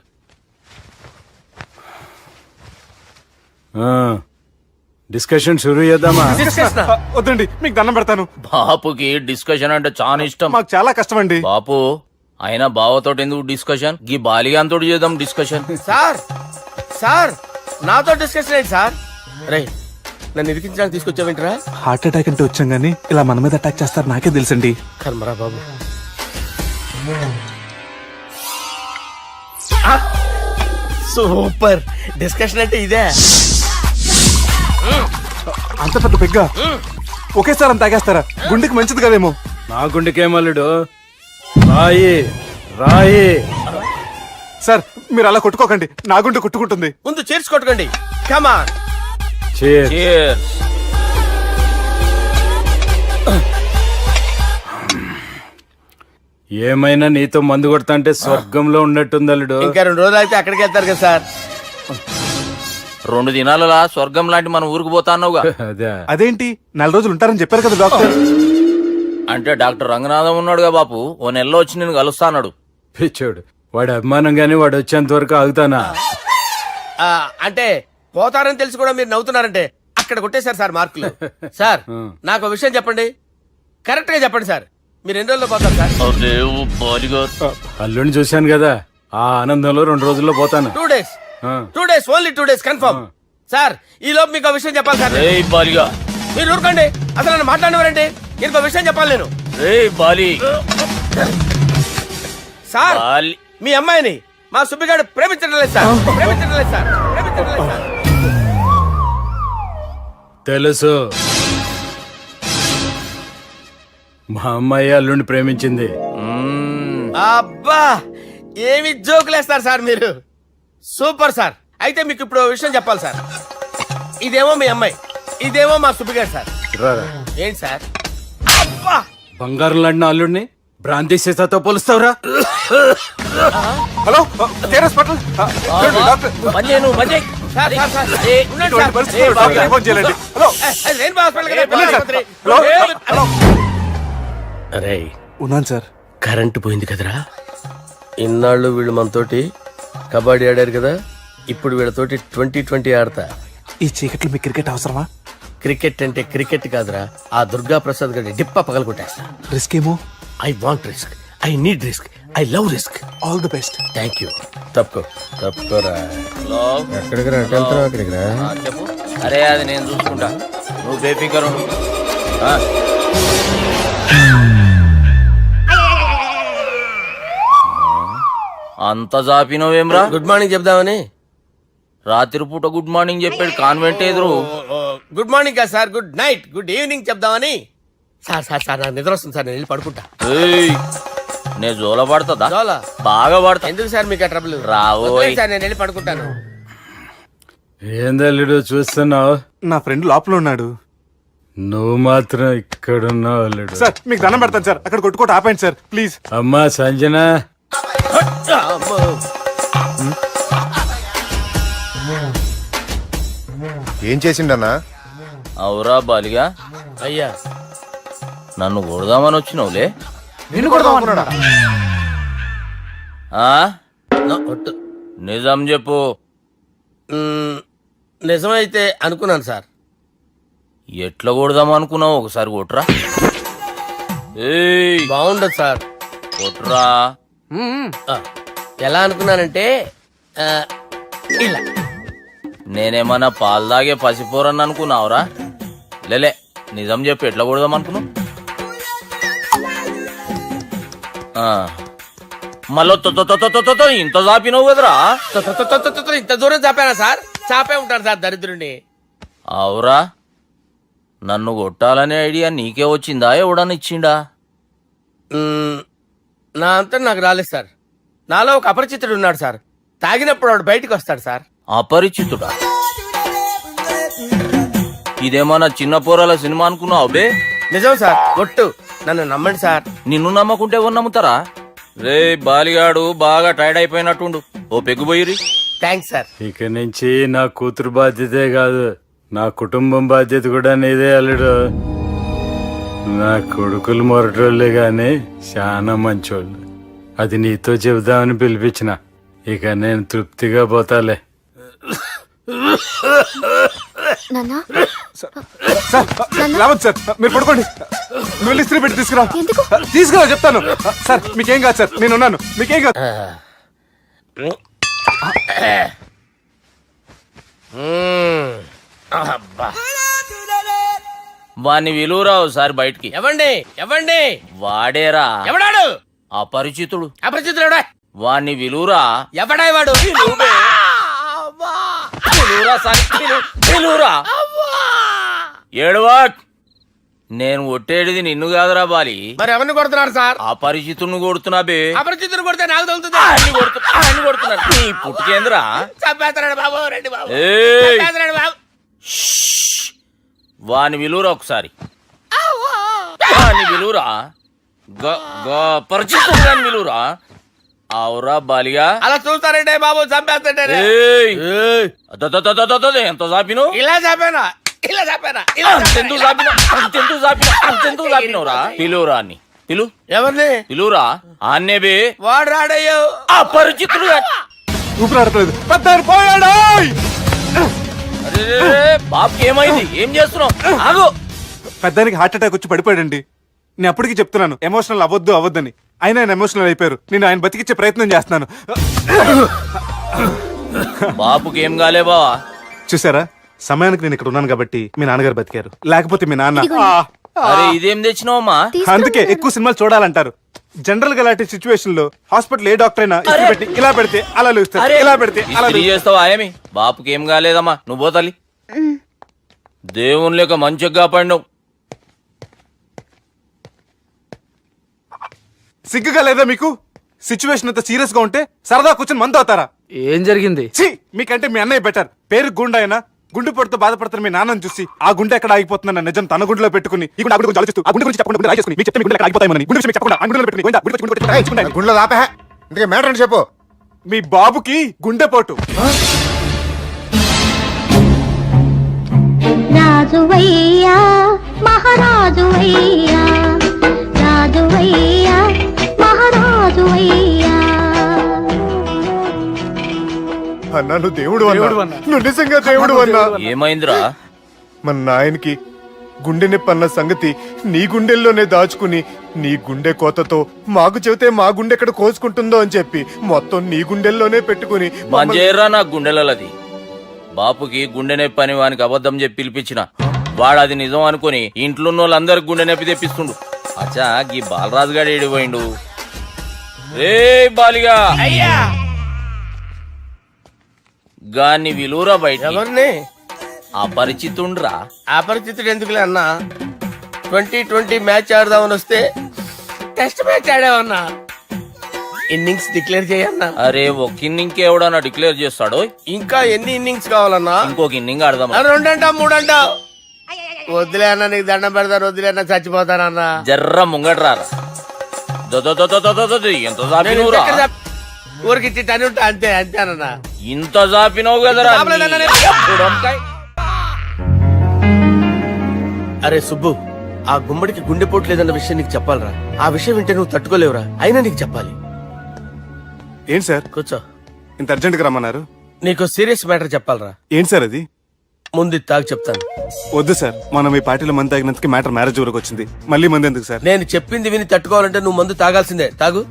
డిస్కషన్ షురూ చేద్దామా? వద్దండి, మీకు దండం పెడతాను. బాపుకి డిస్కషన్ అంటే చాలా ఇష్టం. మాకు చాలా కష్టం అండి. బాపు అయినా బావతోటి ఎందుకు డిస్కషన్? గీ బాలిగాంతో చేద్దాం డిస్కషన్. సార్ సార్ నాతో డిస్కషన్ ఏంటి సార్? రే, నన్ను ఇరికించడానికి తీసుకొచ్చావేంట్రా? హార్ట్ అటాక్ అంటే వచ్చాం గానీ ఇలా మన మీద అటాక్ చేస్తారు నాకే తెలుసండి. కర్మరా బాబు. సూపర్ డిస్కషన్ అంటే ఇదే. అంత పెద్ద పెగ్గా ఒకేసారి అంత తాగేస్తారా? గుండెకి మంచిది కదేమో. నా గుండెకేమల్లుడు రాయి రాయి సార్ మీరు అలా కొట్టుకోకండి, నా గుండె కొట్టుకుంటుంది. ముందు చేర్చి కొట్టుకోండి. కమాన్. Cheers. ఏమైనా నీతో మందు కొడతాంటే స్వర్గంలో ఉన్నట్టుంది అల్లుడు. ఇంకా 2 రోజులు అయితే అక్కడికి వెళ్తారు కదా సార్. 2 దినాలలా స్వర్గం లాంటి మన ఊరికి పోతాన్నావుగా. అదే అదేంటి 4 రోజులు ఉంటారని చెప్పారు కదా డాక్టర్. అంటే డాక్టర్ రంగనాథం ఉన్నాడుగా బాపు, ఓ నెలలో వచ్చి నేను కలుస్తాన్నాడు. పిచ్చోడు, వాడి అభిమానం గాని వాడు వచ్చేంత వరకు ఆగుతానా? అంటే పోతారని తెలిసి కూడా మీరు నవ్వుతున్నారంటే అక్కడ కొట్టేశారు సార్ మార్కులు. సార్ నాకు ఒక విషయం చెప్పండి, కరెక్ట్ గా చెప్పండి సార్, మీరు ఎన్ని రోజుల్లో పోతారు సార్? అల్లుడిని చూశాను కదా, ఆ ఆనందంలో 2 రోజుల్లో పోతాను. 2 days. 2 days, only 2 days confirm. Sir ఈ లోపు మీకు విషయం చెప్పాలి సార్. మీరు ఊరుకోండి, అసలు నన్ను మాట్లాడేవారండి. ఇంకో విషయం చెప్పాలి నేను. సార్ మీ అమ్మాయిని మా సుబ్బిగాడు ప్రేమించడం లేదు సార్. ప్రేమించడం లేదు సార్. ప్రేమించడం లేదు సార్. తెలుసు, మా అమ్మాయి అల్లుడిని ప్రేమించింది. అబ్బా ఏమి జోకులేస్తారు సార్ మీరు. Super sir. అయితే మీకు ఇప్పుడు ఓ విషయం చెప్పాలి సార్. ఇదేమో మీ అమ్మాయి, ఇదేమో మా సుబ్బిగాడు సార్. ఏంటి సార్? అబ్బా బంగారం లాంటి నా అల్లుడిని భ్రాంతి సీతాతో పోలుస్తావురా? Hello care hospital. Doctor sir, sir, sir. ఉండండి ఇటువంటి సార్. పరిస్థితుల్లో డాక్టర్ని ఫోన్ చేయాలండి. హలో రెయిన్బో హాస్పిటల్ కదా, వెళ్ళండి సార్. ఆసుపత్రి. Hello hello. అరే ఉన్నాను సార్. కరెంటు పోయింది కదరా. ఇన్నాళ్ళు వీళ్ళు మనతోటి కబడ్డీ ఆడారు కదా, ఇప్పుడు వీళ్ళతోటి 2020 ఆడతా. ఈ చీకట్లో మీ క్రికెట్ అవసరమా? క్రికెట్ అంటే క్రికెట్ కాదురా, ఆ దుర్గా ప్రసాద్ గారి డిప్ప పగల కొట్టేస్తా. రిస్క్ ఏమో. I want risk, I need risk, I love risk. All the best. Thank you. తప్పుకోరా. ఎక్కడికి రా? అక్కడికి రా. చెప్పు. అరే అది నేను చూసుకుంటా, నువ్వు బేఫికర్ ఉండు. అంత జాపినవేమ్రా? గుడ్ మార్నింగ్ చెప్దామని. రాత్రి పూట గుడ్ మార్నింగ్ చెప్పాడు కాన్వెంట్ ఎదురు. గుడ్ మార్నింగ్ కాదు sir, good night, good evening చెప్దామని. సార్ సార్ సార్ నాకు నిద్ర వస్తుంది సార్, నేను వెళ్ళి పడుకుంటా. నే జోల పడుతుందా? జోలా? బాగా పడతా. ఎందుకు సార్ మీకు ఆ ట్రబుల్? రావోయ్ సార్, నేను వెళ్ళి పడుకుంటాను. ఏందల్లుడు చూస్తున్నావు? నా ఫ్రెండ్ లోపల ఉన్నాడు. నువ్వు మాత్రం ఇక్కడున్నావు అల్లుడు. సార్ మీకు దండం పెడతాను సార్, అక్కడ కొట్టుకోట ఆపండి సార్ ప్లీజ్. అమ్మా సంజన, ఏం చేసిండన్నా? అవురా బాలిగా, అయ్యా నన్ను కొడదామని వచ్చినావులే. నిన్ను కొడదామన్నాడా? ఒట్టు. నిజం చెప్పు. నిజమైతే అనుకున్నాను సార్. ఎట్లా కొడదాం అనుకున్నావు? ఒకసారి కొట్రా. ఏయ్ బాగుండదు సార్. కొట్రా. ఎలా అనుకున్నానంటే ఇలా. నేనేమన్నా పాలు తాగే పసిపోరని అనుకున్నావురా? లేలే, నిజం చెప్పు, ఎట్లా కొడదాం అనుకున్నావు? మళ్ళీ ఇంత చాపినవు కదరా? ఇంత దూరం చాపానా సార్? చాపే ఉంటాను సార్ దరిద్రుడిని. అవురా, నన్ను కొట్టాలనే ఐడియా నీకే వచ్చిందా? ఎవడన్నా ఇచ్చిండా? నా అంతా నాకు రాలేదు సార్. నాలో ఒక అపరిచితుడు ఉన్నాడు సార్. తాగినప్పుడు వాడు బయటికి వస్తాడు సార్. అపరిచితుడా? ఇదేమన్నా చిన్న పోరాల సినిమా అనుకున్నావు బే? నిజం సార్, ఒట్టు. నన్ను నమ్మండి సార్. నిన్ను నమ్మకుంటే ఎవరు నమ్ముతారా? రే బాలిగాడు బాగా టైర్డ్ అయిపోయినట్టుండు, ఓ పెగ్గుబోయిరి. Thanks sir. ఇక నుంచి నా కూతురు బాధ్యతే కాదు, నా కుటుంబం బాధ్యత కూడా నీదే అల్లుడు. నా కొడుకులు మొరటోళ్ళే గాని చాలా మంచోళ్ళు. అది నీతో చెబుదామని పిలిపించిన. ఇక నేను తృప్తిగా పోతాలే. నాన్నా సార్ రావద్దు సార్, మీరు పడుకోండి. నువ్వు వెళ్ళి ఇస్త్రీ పెట్టి తీసుకురా. ఎందుకు? తీసుకురా చెప్తాను. సార్ మీకేం కాదు సార్, నేను ఉన్నాను, మీకేం కాదు. వాణ్ణి విలువరా ఒకసారి బయటికి. ఎవండి ఎవండి? వాడేరా. ఎవడాడు? అపరిచితుడు. అపరిచితుడు వాణ్ణి విలువరా. ఎవడాయి వాడు? విలువరా సార్, విలువరా. ఏడవా. నేను ఒట్టేడిది నిన్ను కాదురా బాలి, మరి ఎవరిని కొడుతున్నారు సార్? అపరిచితుడిని కొడుతున్నా బే. అపరిచితుడు కొడితే నాకు తగులుతుంది. ఆయన్ని కొడుతున్నా నీ పుట్టుకేంద్రా? చంపేస్తున్నాడు బాబు, రండి బాబు. ఏయ్! చంపేస్తున్నాడు బాబు. వాని విలువరా ఒకసారి, వాని విలువరా, పరిచితుడు గాని విలువరా. అవురా బాలిగా, అలా చూస్తారంటే బాబు చంపేస్తాడే. ఏయ్! అదదదదదదద, ఎంత చాపిను? ఇలా చంపేనా, ఇలా చంపేనా, అంతెందుకు చాపిను, అంతెందుకు చాపిను, అంతెందుకు చాపినవురా? పిలువురా అని పిలు, ఎవరిని? పిలువురా ఆన్నే బే. వాడు రాడయ్యో. అపరిచితుడు గాని. ఊపిరాడట్లేదు. పెద్ద పోయాడు. అరే బాబుకి ఏమైంది? ఏం చేస్తున్నావు? ఆగు. పెద్దానికి హార్ట్ అటాక్ వచ్చి పడిపోయాడండి. నేను అప్పటికి చెప్తున్నాను ఎమోషనల్ అవ్వద్దని. అయినా ఆయన ఎమోషనల్ అయిపోయారు. నేను ఆయన బతికిచ్చే ప్రయత్నం చేస్తున్నాను. బాబుకి ఏం కాలే బావా? చూసారా, సమయానికి నేను ఇక్కడ ఉన్నాను కాబట్టి మీ నాన్నగారు బతికారు. లేకపోతే మీ నాన్న అరే ఇదేం తెచ్చినావమ్మా? అందుకే ఎక్కువ సినిమాలు చూడాలంటారు. జనరల్ గా అలాంటి సిచ్యువేషన్ లో హాస్పిటల్ ఏ డాక్టర్ అయినా ఇస్త్రీ పెట్టి ఇలా పెడితే అలా లూస్తారు, ఇలా పెడితే అలా ఇస్త్రీ చేస్తావా ఏమి? బాపుకి ఏం కాలేదమ్మా, నువ్వు పోతల్లి. దేవుని లేక మంచిగా పడినావు. సిగ్గుగా లేదా మీకు? సిచ్యువేషన్ అంత సీరియస్ గా ఉంటే సరదా కూర్చొని మందు అవుతారా? ఏం జరిగింది? ఛీ, మీకంటే మీ అన్నయ్య బెటర్. పేరు గుండె అయినా గుండె పొడితో బాధపడుతున్న మీ నాన్నని చూసి ఆ గుండె ఎక్కడ ఆగిపోతుందన్న నిజం తన గుండెలో పెట్టుకుని ఈ గుండె గురించి ఆలోచిస్తూ ఆ గుండె గురించి చెప్పకుండా గుండె రాజేసుకుని మీకు చెప్తే మీ గుండె ఎక్కడ ఆగిపోతాయని గుండె విషయం చెప్పకుండా ఆ గుండెలో పెట్టుకుని గుండెలో ఆపే ఇందుకే మ్యాటర్ అని చెప్పు. మీ బాబుకి గుండెపోటు. రాజువయ్యా మహారాజువయ్యా, రాజువయ్యా మహారాజువయ్యా. అన్నా నువ్వు దేవుడు అన్నా, నువ్వు నిజంగా దేవుడు అన్నా. ఏమైందిరా? మన నాయనకి గుండె నొప్పి అన్న సంగతి నీ గుండెల్లోనే దాచుకుని నీ గుండె కోతతో మాకు చెబితే మా గుండె ఎక్కడ కోసుకుంటుందో అని చెప్పి మొత్తం నీ గుండెల్లోనే పెట్టుకుని మంజేరా నా గుండెలది. బాపుకి గుండె నొప్పి అని వానికి అబద్ధం చెప్పి పిలిపించిన వాడు అది నిజం అనుకుని ఇంట్లో ఉన్న వాళ్ళందరికి గుండె నొప్పి తెప్పిస్తుండు. అచ్చా గీ బాలరాజు గారు ఏడిపోయిండు. రే బాలిగా, అయ్యా గాన్ని విలువరా బయట. ఎవరిని? అపరిచితుండ్రా. అపరిచితుడు ఎందుకులే అన్నా? 2020 మ్యాచ్ ఆడదామని వస్తే టెస్ట్ మ్యాచ్ ఆడామన్నా. ఇన్నింగ్స్ డిక్లేర్ చేయన్నా. అరే ఒక ఇన్నింగ్ ఎవడన్నా డిక్లేర్ చేస్తాడో? ఇంకా ఎన్ని ఇన్నింగ్స్ కావాలన్నా? ఇంకొక ఇన్నింగ్ ఆడదాం. 2 అంటావు 3 అంటావు. వద్దులే అన్న, నీకు దండం పెడతాను. వద్దులే అన్న, చచ్చిపోతానన్నా. జర్ర ముంగట్రా. ఎంత జాపినవురా? ఊరికి టని ఉంటా అంతే, అంతేనన్నా. ఇంత జాపినవు కదరా. అరే సుబ్బు, ఆ గుమ్మడికి గుండెపోటు లేదన్న విషయం నీకు చెప్పాలరా. ఆ విషయం వింటే నువ్వు తట్టుకోలేవురా. అయినా నీకు చెప్పాలి. ఏంటి సార్ కూర్చో. ఇంత అర్జెంట్ గా రమ్మన్నారు? నీకు సీరియస్ మ్యాటర్ చెప్పాలరా. ఏంటి సార్ అది? ముందు తాగు చెప్తాను. వద్దు సార్, మనం ఈ పార్టీలో మంది తాగినందుకు మ్యాటర్ మ్యారేజ్ వరకు వచ్చింది. మళ్ళీ మంది ఎందుకు సార్? నేను చెప్పింది విని తట్టుకోవాలంటే నువ్వు మందు తాగాల్సిందే. తాగు.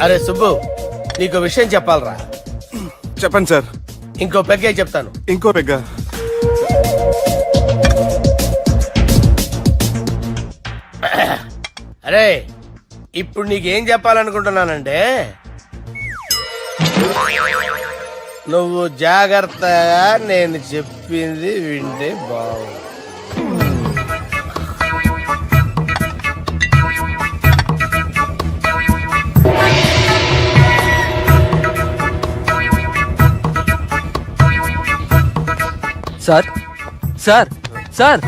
అరే సుబ్బు, నీకు విషయం చెప్పాలరా. చెప్పండి సార్. ఇంకో పెగ్గే చెప్తాను. ఇంకో పెగ్గా? అరే ఇప్పుడు నీకేం చెప్పాలనుకుంటున్నానంటే, నువ్వు జాగ్రత్తగా నేను చెప్పింది వింటే బాగు. Sir sir sir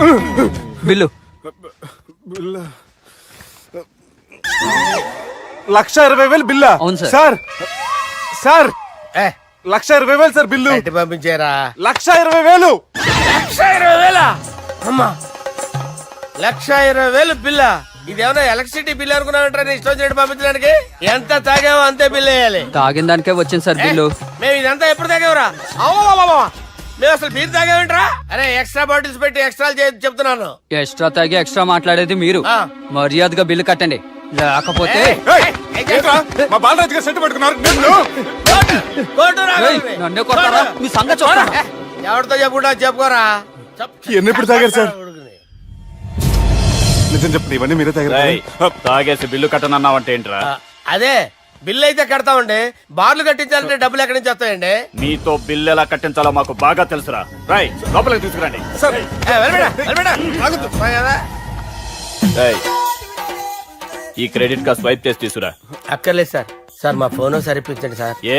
bill. 1,20,000 బిల్లా? అవును సార్. సార్ సార్ ఏ 1,20,000 సార్ బిల్లు. బయట పంపించారా? 1,20,000. 1,20,000 అమ్మా, 1,20,000 బిల్ల. ఇదేమన్నా ఎలక్ట్రిసిటీ బిల్ అనుకున్నామంటారా? నీ ఇష్టం చేయడం పంపించడానికి. ఎంత తాగామో అంతే బిల్ వేయాలి. తాగిన దానికే వచ్చింది సార్ బిల్లు. మేము ఇదంతా ఎప్పుడు తాగేవరా? మేము అసలు బీర్ తాగేమంటారా? అరే ఎక్స్ట్రా బాటిల్స్ పెట్టి ఎక్స్ట్రా చెప్తున్నాను. ఎక్స్ట్రా తాగి ఎక్స్ట్రా మాట్లాడేది మీరు. ఆ. మర్యాదగా బిల్లు కట్టండి, లేకపోతే ఏంట్రా, మా బాలరాజు గారు సెట్ పట్టుకున్నారు. నన్నే కొడతారా? మీ సంగతి చూస్తాను. ఎవరితో చెప్పుకుంటా చెప్పుకోరా. ఎన్ని ఎప్పుడు తాగారు సార్? నిజం చెప్పండి, ఇవన్నీ మీరే తాగారు? తాగేసి బిల్లు కట్టనన్నావంటే ఏంట్రా? అదే బిల్లు అయితే కడతామండి, బార్లు కట్టించాలంటే డబ్బులు ఎక్కడి నుంచి వస్తాయండి? మీతో బిల్లు ఎలా కట్టించాలో మాకు బాగా తెలుసురా. రై లోపలికి తీసుకురండి. ఈ క్రెడిట్ కార్డ్ స్వైప్ చేసి తీసుకురా. అక్కర్లేదు సార్. సార్ మా ఫోన్ సరిపించండి సార్. ఏ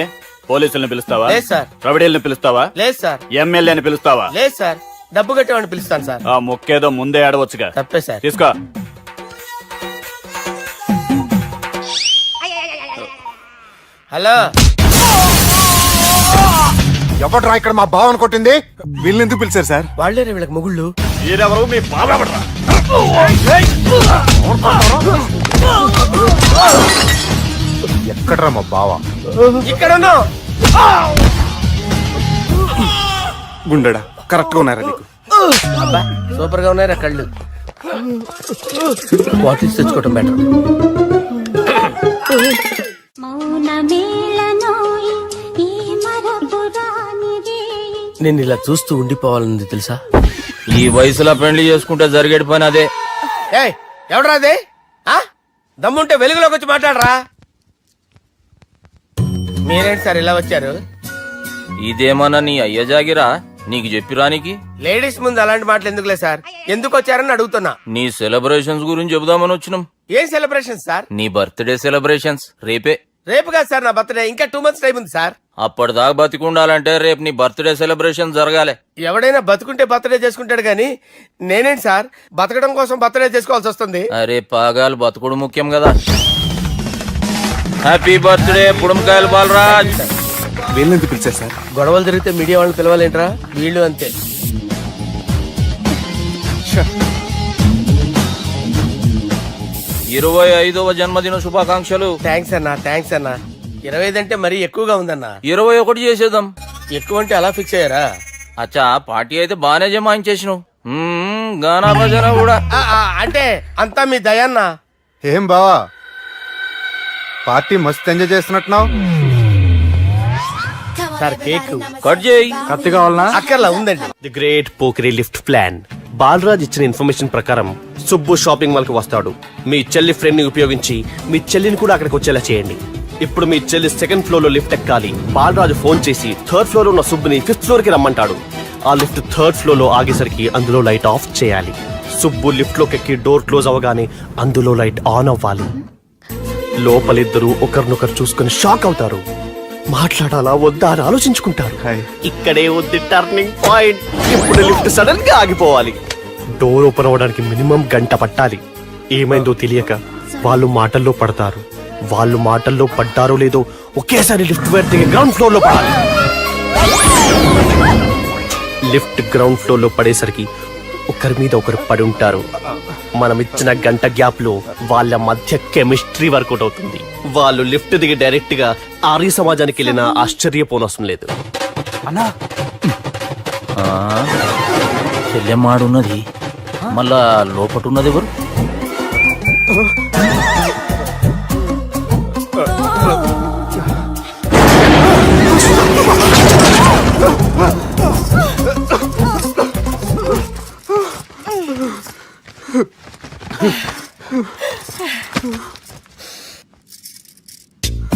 పోలీసుల్ని పిలుస్తావా? లేదు సార్. రౌడీల్ని పిలుస్తావా? లేదు సార్. ఎమ్మెల్యేని పిలుస్తావా? లేదు సార్. డబ్బు కట్టేవాడిని పిలుస్తాను సార్. ఆ మొక్కేదో ముందే ఆడవచ్చుగా. తప్పే సార్. తీసుకో. హలో, ఎవడ్రా ఇక్కడ మా బావని కొట్టింది? వీళ్ళని ఎందుకు పిలిచారు సార్? వాళ్ళేరే వీళ్ళకి మొగుళ్ళు. మీరెవరు? మీ బాబా. ఎక్కడ్రా మా బావ? ఇక్కడ ఉన్నావు. గుండెడా కరెక్ట్ గా ఉన్నారా నీకు? అబ్బా సూపర్ గా ఉన్నారా కళ్ళు. బాటిల్స్ తెచ్చుకోవటం బెటర్. నేను ఇలా చూస్తూ ఉండిపోవాలన్నది తెలుసా? ఈ వయసులో పెళ్లి చేసుకుంటే జరిగేటి పని అదే. ఏయ్ ఎవడ్రా అదే? దమ్ముంటే వెలుగులోకి వచ్చి మాట్లాడరా. మీరేంటి సార్ ఇలా వచ్చారు? ఇదేమన్నా నీ అయ్య జాగిరా నీకు చెప్పిరానికి? లేడీస్ ముందు అలాంటి మాటలు ఎందుకులే సార్, ఎందుకు వచ్చారని అడుగుతున్నా. నీ సెలబ్రేషన్స్ గురించి చెబుదామని వచ్చినాం. ఏం సెలబ్రేషన్ సార్? నీ బర్త్డే సెలబ్రేషన్స్ రేపే. రేపు కాదు సార్ నా బర్త్డే, ఇంకా 2 months టైం ఉంది సార్. అప్పటిదాకా బతికుండాలంటే రేపు నీ బర్త్డే సెలబ్రేషన్ జరగాలి. ఎవడైనా బతుకుంటే బర్త్డే చేసుకుంటాడు గానీ నేనేంటి సార్ బతకడం కోసం బర్త్డే చేసుకోవాల్సి వస్తుంది? అరే పాగాలు బతుకుడు ముఖ్యం కదా. హ్యాపీ బర్త్డే పుడుమకాయలు బాలరాజ్. వీళ్ళని ఎందుకు పిలిచారు సార్? గొడవలు జరిగితే మీడియా వాళ్ళని పిలవాలేంట్రా? వీళ్ళు అంతే. 25వ జన్మదిన శుభాకాంక్షలు. థ్యాంక్స్ అన్నా, థ్యాంక్స్ అన్నా. 25 అంటే మరీ ఎక్కువగా ఉందన్నా. 21 చేసేద్దాం. ఎక్కువ అంటే అలా ఫిక్స్ అయ్యారా? అచ్చా పార్టీ అయితే బానే జమాయించేసినావు. గానా భజన కూడా. అంటే అంతా మీ దయన్నా. ఏం బావా పార్టీ మస్తు ఎంజాయ్ చేస్తున్నట్టున్నావు. సార్ కేక్ కట్ చేయి. కత్తి కావాలనా? అక్కర్లా ఉందండి. ది గ్రేట్ పోకరీ లిఫ్ట్ ప్లాన్. బాలరాజ్ ఇచ్చిన ఇన్ఫర్మేషన్ ప్రకారం సుబ్బు షాపింగ్ మాల్ కి వస్తాడు. మీ చెల్లి ఫ్రెండ్ ని ఉపయోగించి మీ చెల్లిని కూడా అక్కడికి వచ్చేలా చేయండి. ఇప్పుడు మీ చెల్లి 2nd floor లో లిఫ్ట్ ఎక్కాలి. బాలరాజు ఫోన్ చేసి 3rd floor లో ఉన్న సుబ్బుని 5th floor కి రమ్మంటాడు. ఆ లిఫ్ట్ 3rd floor లో ఆగేసరికి అందులో లైట్ ఆఫ్ చేయాలి. సుబ్బు లిఫ్ట్ లోకి ఎక్కి డోర్ క్లోజ్ అవగానే అందులో లైట్ ఆన్ అవ్వాలి. లోపలిద్దరూ ఒకరినొకరు చూసుకుని షాక్ అవుతారు. మాట్లాడాలా వద్దా అని ఆలోచించుకుంటారు. ఇక్కడే ఉంది టర్నింగ్ పాయింట్. ఇప్పుడు లిఫ్ట్ సడన్ గా ఆగిపోవాలి. డోర్ ఓపెన్ అవ్వడానికి మినిమం గంట పట్టాలి. ఏమైందో తెలియక వాళ్ళు మాటల్లో పడతారు. వాళ్ళు మాటల్లో పడ్డారో లేదో ఒకేసారి లిఫ్ట్ వైర్ గ్రౌండ్ ఫ్లోర్ లో పడాలి. లిఫ్ట్ గ్రౌండ్ ఫ్లోర్ లో పడేసరికి ఒకరి మీద ఒకరు పడి ఉంటారు. మనం ఇచ్చిన గంట గ్యాప్ లో వాళ్ళ మధ్య కెమిస్ట్రీ వర్కౌట్ అవుతుంది. వాళ్ళు లిఫ్ట్ దిగి డైరెక్ట్ గా ఆర్య సమాజానికి వెళ్ళినా ఆశ్చర్యపోనవసరం లేదు. అన్నా చెల్లెమ్మాడున్నది మళ్ళా లోపటున్నది ఎవరు?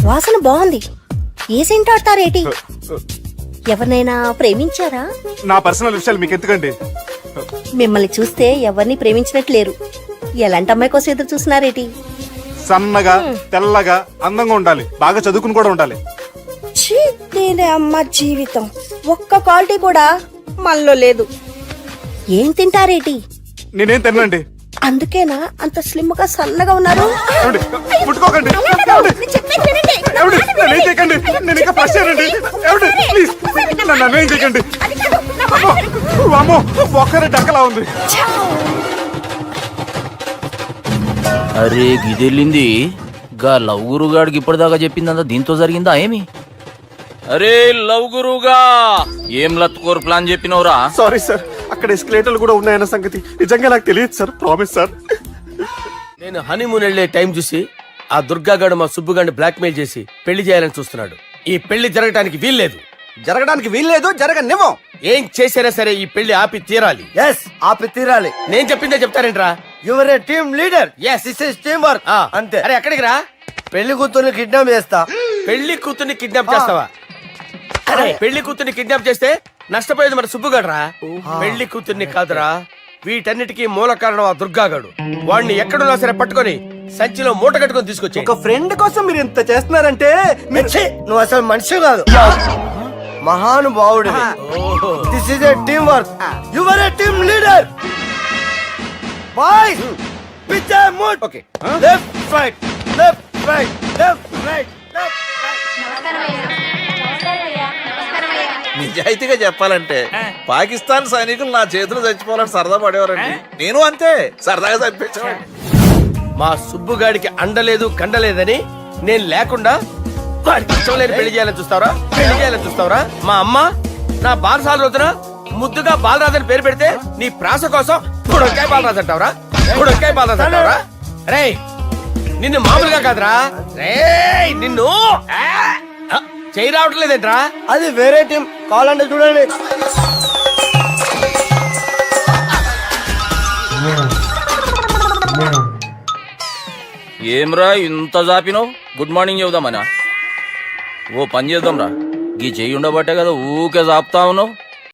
వాసన బాగుంది. ఏ సెంట్ ఆడతారేటి? ఎవరినైనా ప్రేమించారా? నా పర్సనల్ విషయాలు మీకు ఎందుకండి? మిమ్మల్ని చూస్తే ఎవరిని ప్రేమించినట్లేరు. ఎలాంటి అమ్మాయి కోసం ఎదురు చూస్తున్నారేటి? సన్నగా తెల్లగా అందంగా ఉండాలి, బాగా చదువుకుని కూడా ఉండాలి. ఛీ, నేనే అమ్మ జీవితం ఒక్క క్వాలిటీ కూడా మనలో లేదు. ఏం తింటారేటి? నేనేం తినండి. అందుకేనా అంత స్లిమ్ గా సన్నగా ఉన్నారు? ముట్టుకోకండి. నేనేం చేయకండి. నేను ఇంకా ఫ్రెష్ అయ్యానండి. ప్లీజ్ నన్ను ఏం చేయకండి. అమ్మో ఒక్కరే డక్కలా ఉంది. అరే గిదెళ్ళింది గా లవ్ గురుగాడికి ఇప్పటిదాకా చెప్పిందంతా దీంతో జరిగిందా ఏమి? అరే లవ్ గురుగా ఏం లత్కోర్ ప్లాన్ చెప్పినవురా? సారీ సార్, అక్కడ ఎస్కలేటర్లు కూడా ఉన్నాయన్న సంగతి నిజంగా నాకు తెలియదు సార్. Promise sir. నేను హనీమూన్ వెళ్లే టైం చూసి ఆ దుర్గాగాడు మా సుబ్బుగాడిని బ్లాక్మెయిల్ చేసి పెళ్లి చేయాలని చూస్తున్నాడు. ఈ పెళ్లి జరగడానికి వీల్లేదు. జరగడానికి వీల్లేదు, జరగనివ్వం. ఏం చేసినా సరే ఈ పెళ్లి ఆపి తీరాలి. ఎస్, ఆపి తీరాలి. నేను చెప్పిందే చెప్తారేంట్రా? Your a team leader. Yes. This is team work. అంతే. అరే ఎక్కడికి రా? పెళ్లి కూతుర్ని కిడ్నాప్ చేస్తా. పెళ్లి కూతుర్ని కిడ్నాప్ చేస్తావా? అరే పెళ్లి కూతుర్ని కిడ్నాప్ చేస్తే నష్టపోయేది మన సుబ్బుగడరా. పెళ్లి కూతుర్ని కాదురా, వీటన్నిటికీ మూల కారణం ఆ దుర్గాగాడు. వాడిని ఎక్కడున్నా సరే పట్టుకొని సంచిలో మూట కట్టుకొని తీసుకొచ్చి. ఒక ఫ్రెండ్ కోసం మీరు ఇంత చేస్తున్నారంటే నువ్వు అసలు మనిషి కాదు, మహానుభావుడు. This is a team work. You are a team leader. Boys pitch a mood. Okay, left right left right left right left నిజాయితీగా చెప్పాలంటే పాకిస్తాన్ సైనికులు నా చేతులు చచ్చిపోవాలని సరదా పడేవారండి. నేను అంతే సరదాగా చంపించేవాడిని. మా సుబ్బుగాడికి అండలేదు కండలేదని నేను లేకుండా వాడికి ఇష్టం లేని పెళ్లి చేయాలని చూస్తావరా? పెళ్లి చేయాలని చూస్తావరా? మా అమ్మ నా బాలసాల రోజున ముద్దుగా బాలరాజని పేరు పెడితే నీ ప్రాస కోసం గుడొక్కాయ బాలరాజు అంటావరా? గుడొక్కాయ బాలరాజు అంటావరా? రే నిన్ను మామూలుగా కాదురా, రే నిన్ను చేయి రావట్లేదేంట్రా? అది వేరే టీం, కావాలంటే చూడండి. ఏమ్రా ఇంత జాపినావు? Good morning చెబుదామనా? ఓ పని చేద్దాంరా, గీ చెయ్యి ఉండబట్టే కదా ఊకే జాపుతా ఉన్నావు.